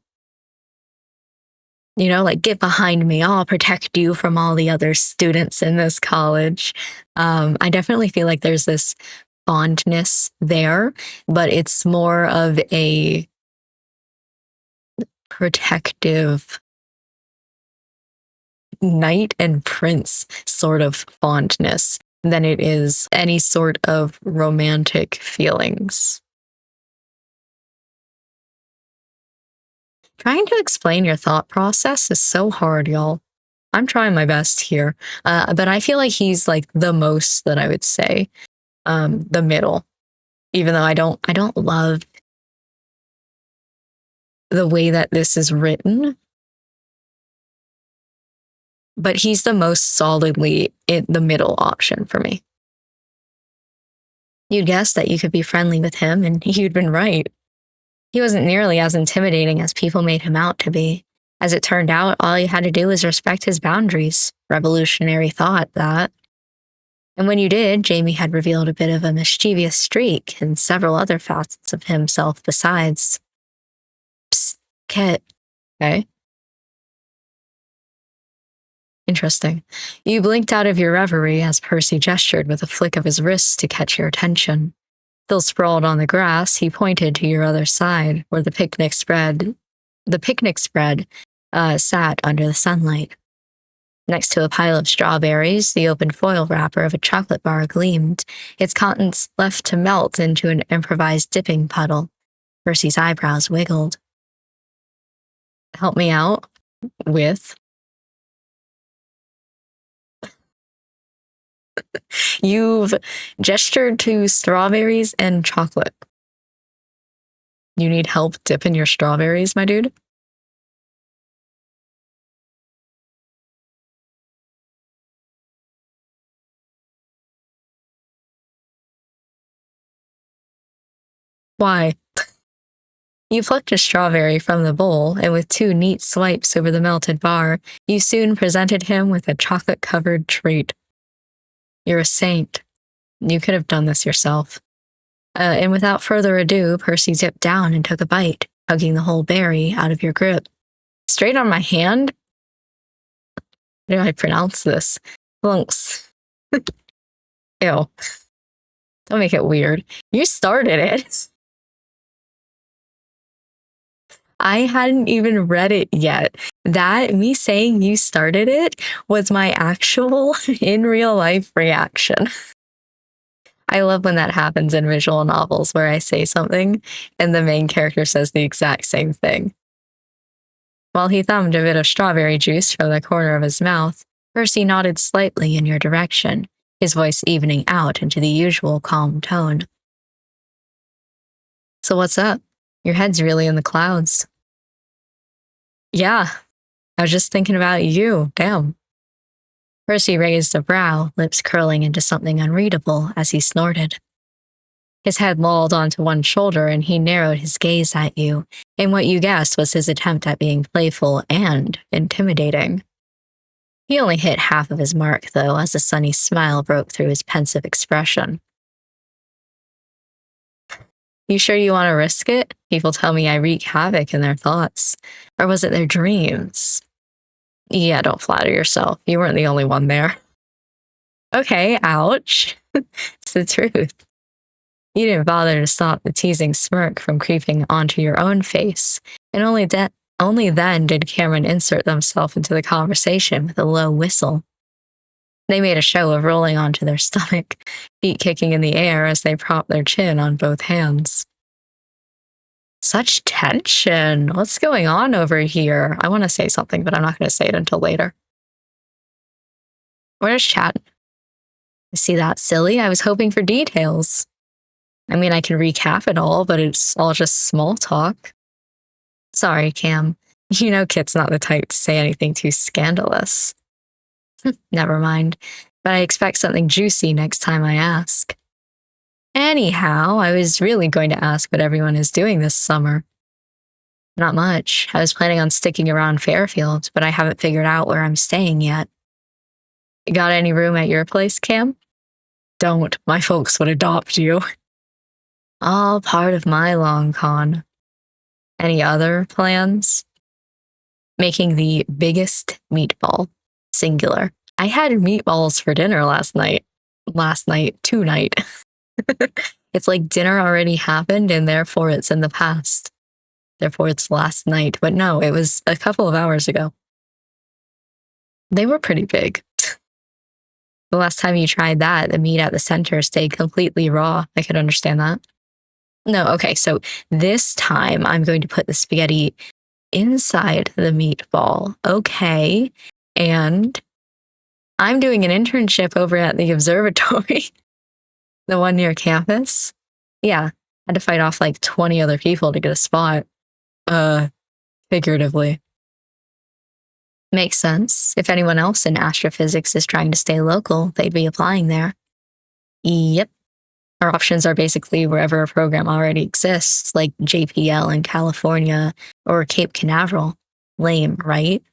You know, like, get behind me. I'll protect you from all the other students in this college. I definitely feel like there's this fondness there, but it's more of a protective knight and prince sort of fondness than it is any sort of romantic feelings. Trying to explain your thought process is so hard, y'all. I'm trying my best here, but I feel like he's like the most that I would say, the middle. Even though I don't love the way that this is written, but he's the most solidly in the middle option for me. You'd guess that you could be friendly with him, and you'd been right. He wasn't nearly as intimidating as people made him out to be. As it turned out, all you had to do was respect his boundaries. Revolutionary thought, that. And when you did, Jamie had revealed a bit of a mischievous streak and several other facets of himself besides. Psst, Kit. Okay. Interesting. You blinked out of your reverie as Percy gestured with a flick of his wrist to catch your attention. Still sprawled on the grass, he pointed to your other side, where the picnic spread sat under the sunlight. Next to a pile of strawberries, the open foil wrapper of a chocolate bar gleamed, its contents left to melt into an improvised dipping puddle. Percy's eyebrows wiggled. Help me out with. You've gestured to strawberries and chocolate. You need help dipping your strawberries, my dude? Why? You plucked a strawberry from the bowl, and with 2 neat swipes over the melted bar, you soon presented him with a chocolate-covered treat. You're a saint. You could have done this yourself. And without further ado, Percy dipped down and took a bite, hugging the whole berry out of your grip. Straight on my hand? How do I pronounce this? Lunks. Ew. Don't make it weird. You started it. I hadn't even read it yet. That, me saying you started it, was my actual, in real life reaction. I love when that happens in visual novels where I say something and the main character says the exact same thing. While he thumbed a bit of strawberry juice from the corner of his mouth, Percy nodded slightly in your direction, his voice evening out into the usual calm tone. So what's up? Your head's really in the clouds. Yeah, I was just thinking about you, damn. Percy raised a brow, lips curling into something unreadable as he snorted. His head lolled onto one shoulder and he narrowed his gaze at you, in what you guessed was his attempt at being playful and intimidating. He only hit half of his mark, though, as a sunny smile broke through his pensive expression. You sure you want to risk it? People tell me I wreak havoc in their thoughts. Or was it their dreams? Yeah, don't flatter yourself. You weren't the only one there. Okay, ouch. It's the truth. You didn't bother to stop the teasing smirk from creeping onto your own face, and only then did Cameron insert themselves into the conversation with a low whistle. They made a show of rolling onto their stomach, feet kicking in the air as they propped their chin on both hands. Such tension. What's going on over here? I want to say something, but I'm not going to say it until later. Where's Chad? See that, silly? I was hoping for details. I mean, I can recap it all, but it's all just small talk. Sorry, Cam. You know Kit's not the type to say anything too scandalous. Never mind, but I expect something juicy next time I ask. Anyhow, I was really going to ask what everyone is doing this summer. Not much. I was planning on sticking around Fairfield, but I haven't figured out where I'm staying yet. Got any room at your place, Cam? Don't. My folks would adopt you. All part of my long con. Any other plans? Making the biggest meatball. Singular. I had meatballs for dinner tonight. It's like dinner already happened and therefore it's in the past. Therefore it's last night. But no, it was a couple of hours ago. They were pretty big. The last time you tried that, the meat at the center stayed completely raw. I could understand that. No, okay, so this time I'm going to put the spaghetti inside the meatball. Okay. And I'm doing an internship over at the observatory, the one near campus. Yeah, I had to fight off like 20 other people to get a spot. Figuratively. Makes sense. If anyone else in astrophysics is trying to stay local, they'd be applying there. Yep. Our options are basically wherever a program already exists, like JPL in California or Cape Canaveral. Lame, right?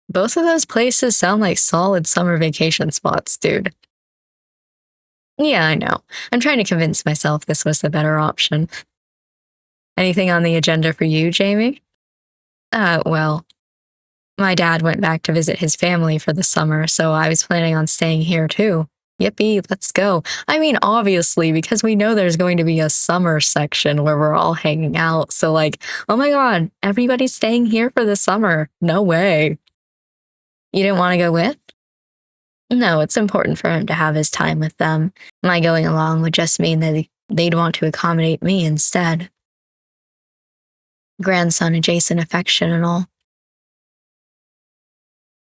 Both of those places sound like solid summer vacation spots, dude. Yeah, I know. I'm trying to convince myself this was the better option. Anything on the agenda for you, Jamie? Well, my dad went back to visit his family for the summer, so I was planning on staying here too. Yippee, let's go. I mean, obviously, because we know there's going to be a summer section where we're all hanging out. So like, oh my God, everybody's staying here for the summer. No way. You didn't want to go with? No, it's important for him to have his time with them. My going along would just mean that they'd want to accommodate me instead. Grandson adjacent affection and all.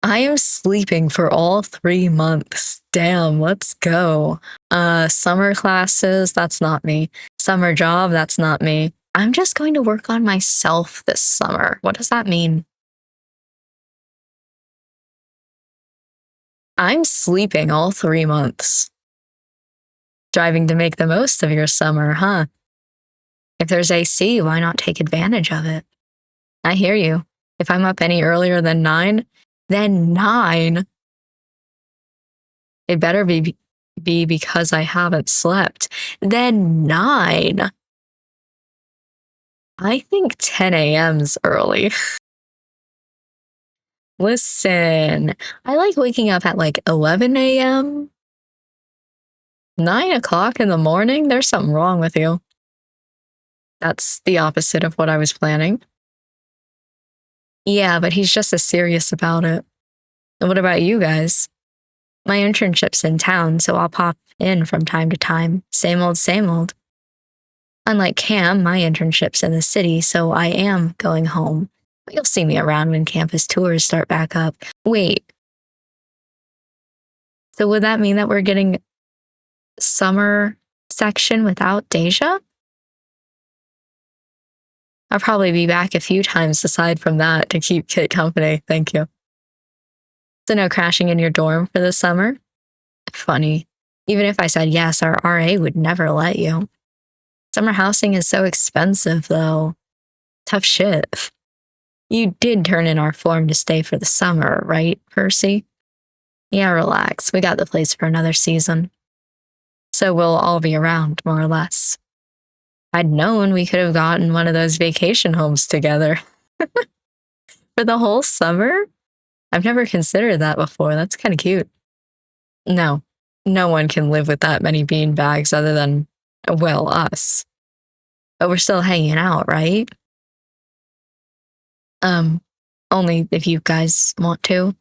I am sleeping for all 3 months. Damn, let's go. Summer classes, that's not me. Summer job, that's not me. I'm just going to work on myself this summer. What does that mean? I'm sleeping all 3 months. Driving to make the most of your summer, huh? If there's AC, why not take advantage of it? I hear you. If I'm up any earlier than 9, then 9. It better be because I haven't slept. Then 9. I think 10 a.m.'s early. Listen, I like waking up at like 11 a.m. 9 o'clock in the morning? There's something wrong with you. That's the opposite of what I was planning. Yeah, but he's just as serious about it. And what about you guys? My internship's in town, so I'll pop in from time to time. Same old, same old. Unlike Cam, my internship's in the city, so I am going home. But you'll see me around when campus tours start back up. Wait. So would that mean that we're getting summer section without Deja? I'll probably be back a few times aside from that to keep Kit company. Thank you. So no crashing in your dorm for the summer? Funny. Even if I said yes, our RA would never let you. Summer housing is so expensive, though. Tough shit. You did turn in our form to stay for the summer, right, Percy? Yeah, relax. We got the place for another season. So we'll all be around, more or less. I'd known we could have gotten one of those vacation homes together. For the whole summer? I've never considered that before. That's kind of cute. No, no one can live with that many bean bags other than, well, us. But we're still hanging out, right? Only if you guys want to.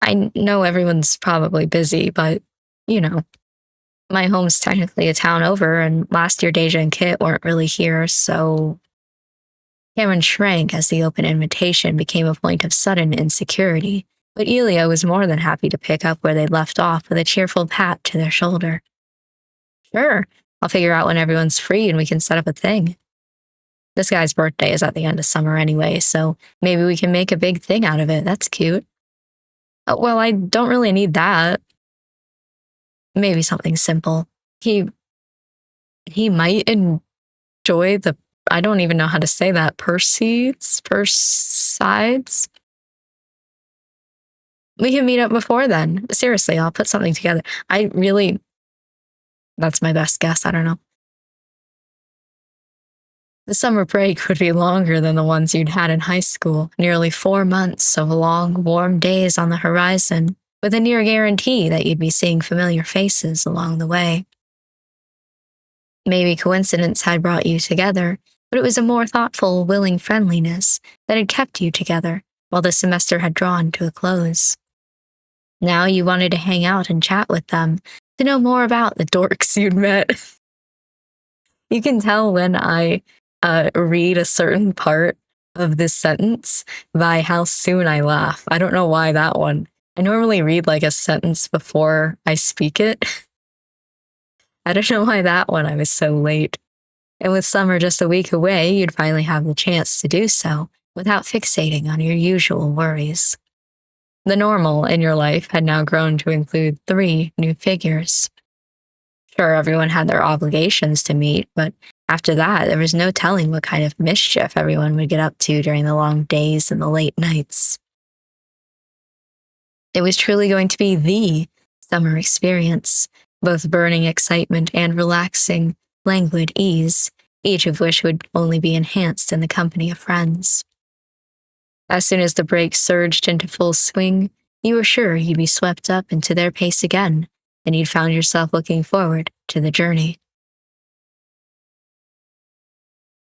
I know everyone's probably busy, but, you know, my home's technically a town over, and last year Deja and Kit weren't really here, so Cameron shrank as the open invitation became a point of sudden insecurity, but Elia was more than happy to pick up where they'd left off with a cheerful pat to their shoulder. Sure, I'll figure out when everyone's free and we can set up a thing. This guy's birthday is at the end of summer anyway, so maybe we can make a big thing out of it. That's cute. Well, I don't really need that. Maybe something simple. He might enjoy the, I don't even know how to say that, Persides? We can meet up before then. Seriously, I'll put something together. That's my best guess. I don't know. The summer break would be longer than the ones you'd had in high school, nearly 4 months of long, warm days on the horizon, with a near guarantee that you'd be seeing familiar faces along the way. Maybe coincidence had brought you together, but it was a more thoughtful, willing friendliness that had kept you together while the semester had drawn to a close. Now you wanted to hang out and chat with them, to know more about the dorks you'd met. You can tell when I read a certain part of this sentence by how soon I laugh. I don't know why that one. I normally read like a sentence before I speak it. I don't know why that one I was so late. And with summer just a week away, you'd finally have the chance to do so without fixating on your usual worries. The normal in your life had now grown to include 3 new figures. Sure, everyone had their obligations to meet, but after that, there was no telling what kind of mischief everyone would get up to during the long days and the late nights. It was truly going to be the summer experience, both burning excitement and relaxing, languid ease, each of which would only be enhanced in the company of friends. As soon as the break surged into full swing, you were sure you'd be swept up into their pace again, and you'd found yourself looking forward to the journey.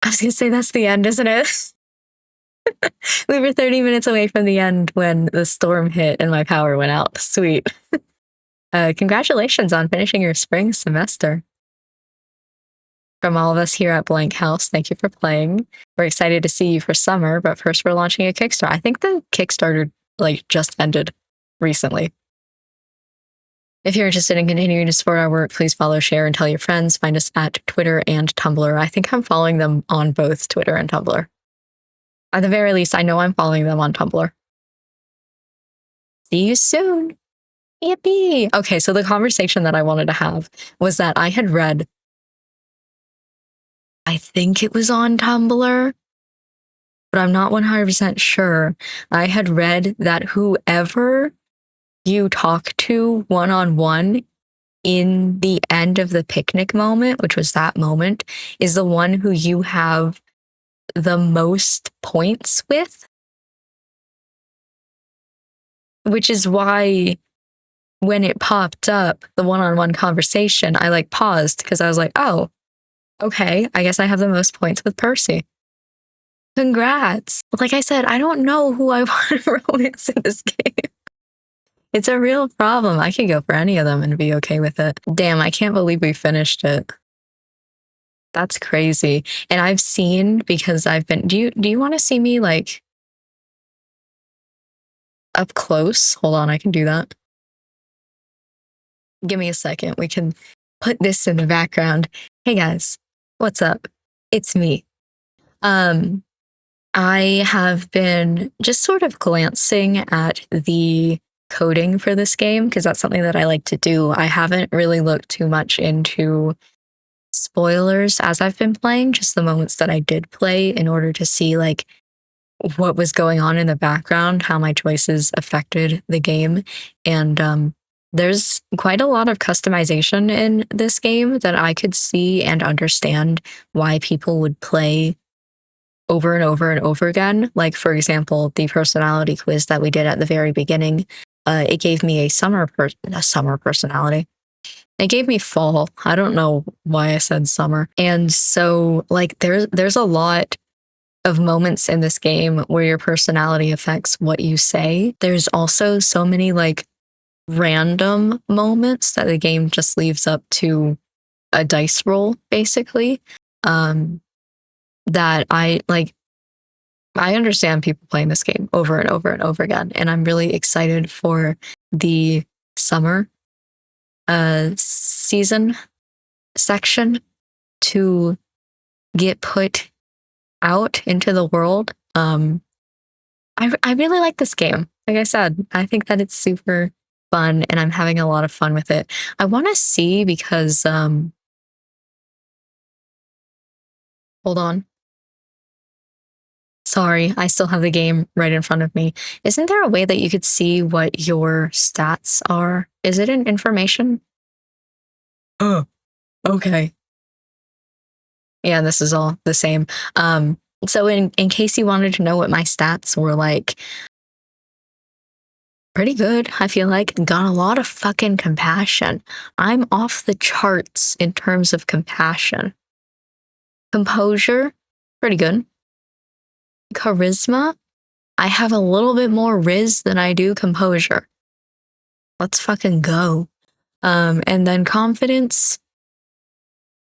I was going to say that's the end, isn't it? We were 30 minutes away from the end when the storm hit and my power went out. Sweet. Congratulations on finishing your spring semester. From all of us here at Blank House, thank you for playing. We're excited to see you for summer, but first we're launching a Kickstarter. I think the Kickstarter just ended recently. If you're interested in continuing to support our work, please follow, share, and tell your friends. Find us at Twitter and Tumblr. I think I'm following them on both Twitter and Tumblr. At the very least, I know I'm following them on Tumblr. See you soon. Yippee. Okay, so the conversation that I wanted to have was that I had read, I think it was on Tumblr, but I'm not 100% sure. I had read that whoever you talk to one-on-one in the end of the picnic moment, which was that moment, is the one who you have the most points with. Which is why when it popped up, the one-on-one conversation, I paused because I was like, oh, okay, I guess I have the most points with Percy. Congrats. Like I said, I don't know who I want to romance in this game. It's a real problem. I could go for any of them and be okay with it. Damn, I can't believe we finished it. That's crazy. And I've seen, because I've been, do you want to see me up close? Hold on, I can do that. Give me a second. We can put this in the background. Hey guys, what's up? It's me. I have been just sort of glancing at the coding for this game because that's something that I like to do. I haven't really looked too much into spoilers as I've been playing, just the moments that I did play in order to see what was going on in the background, how my choices affected the game. And there's quite a lot of customization in this game that I could see and understand why people would play over and over and over again. Like, for example, the personality quiz that we did at the very beginning, it gave me a summer personality. It gave me fall. I don't know why I said summer. And so there's a lot of moments in this game where your personality affects what you say. There's also so many random moments that the game just leaves up to a dice roll, basically. That I understand people playing this game over and over and over again, and I'm really excited for the summer season section to get put out into the world. I really like this game. Like I said, I think that it's super fun and I'm having a lot of fun with it. I want to see because hold on. Sorry, I still have the game right in front of me. Isn't there a way that you could see what your stats are? Is it in information? Oh, okay. Yeah, this is all the same. So in case you wanted to know what my stats were pretty good, I feel like. Got a lot of fucking compassion. I'm off the charts in terms of compassion. Composure, pretty good. Charisma, I have a little bit more riz than I do composure. Let's fucking go. And then confidence,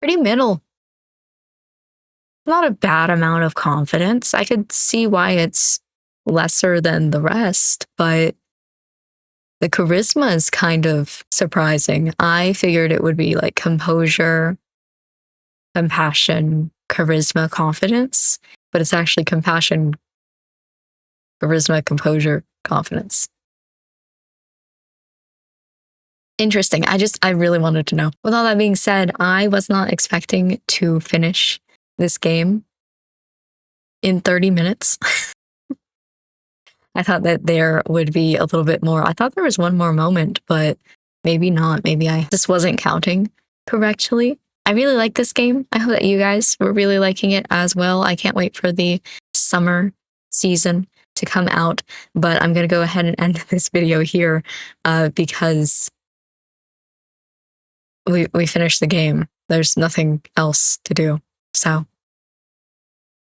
pretty middle. Not a bad amount of confidence. I could see why it's lesser than the rest, but the charisma is kind of surprising. I figured it would be composure, compassion, charisma, confidence, but it's actually compassion, charisma, composure, confidence. Interesting. I really wanted to know. With all that being said, I was not expecting to finish this game in 30 minutes. I thought that there would be a little bit more. I thought there was one more moment, but maybe not. Maybe I just wasn't counting correctly. I really like this game. I hope that you guys were really liking it as well. I can't wait for the summer season to come out, but I'm going to go ahead and end this video here because we finished the game. There's nothing else to do. So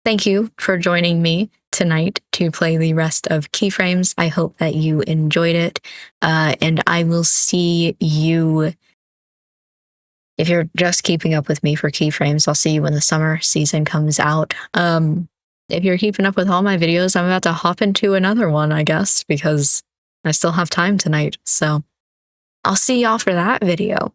thank you for joining me tonight to play the rest of Keyframes. I hope that you enjoyed it, and I will see you. If you're just keeping up with me for Keyframes, I'll see you when the summer season comes out. If you're keeping up with all my videos, I'm about to hop into another one, I guess, because I still have time tonight. So I'll see y'all for that video.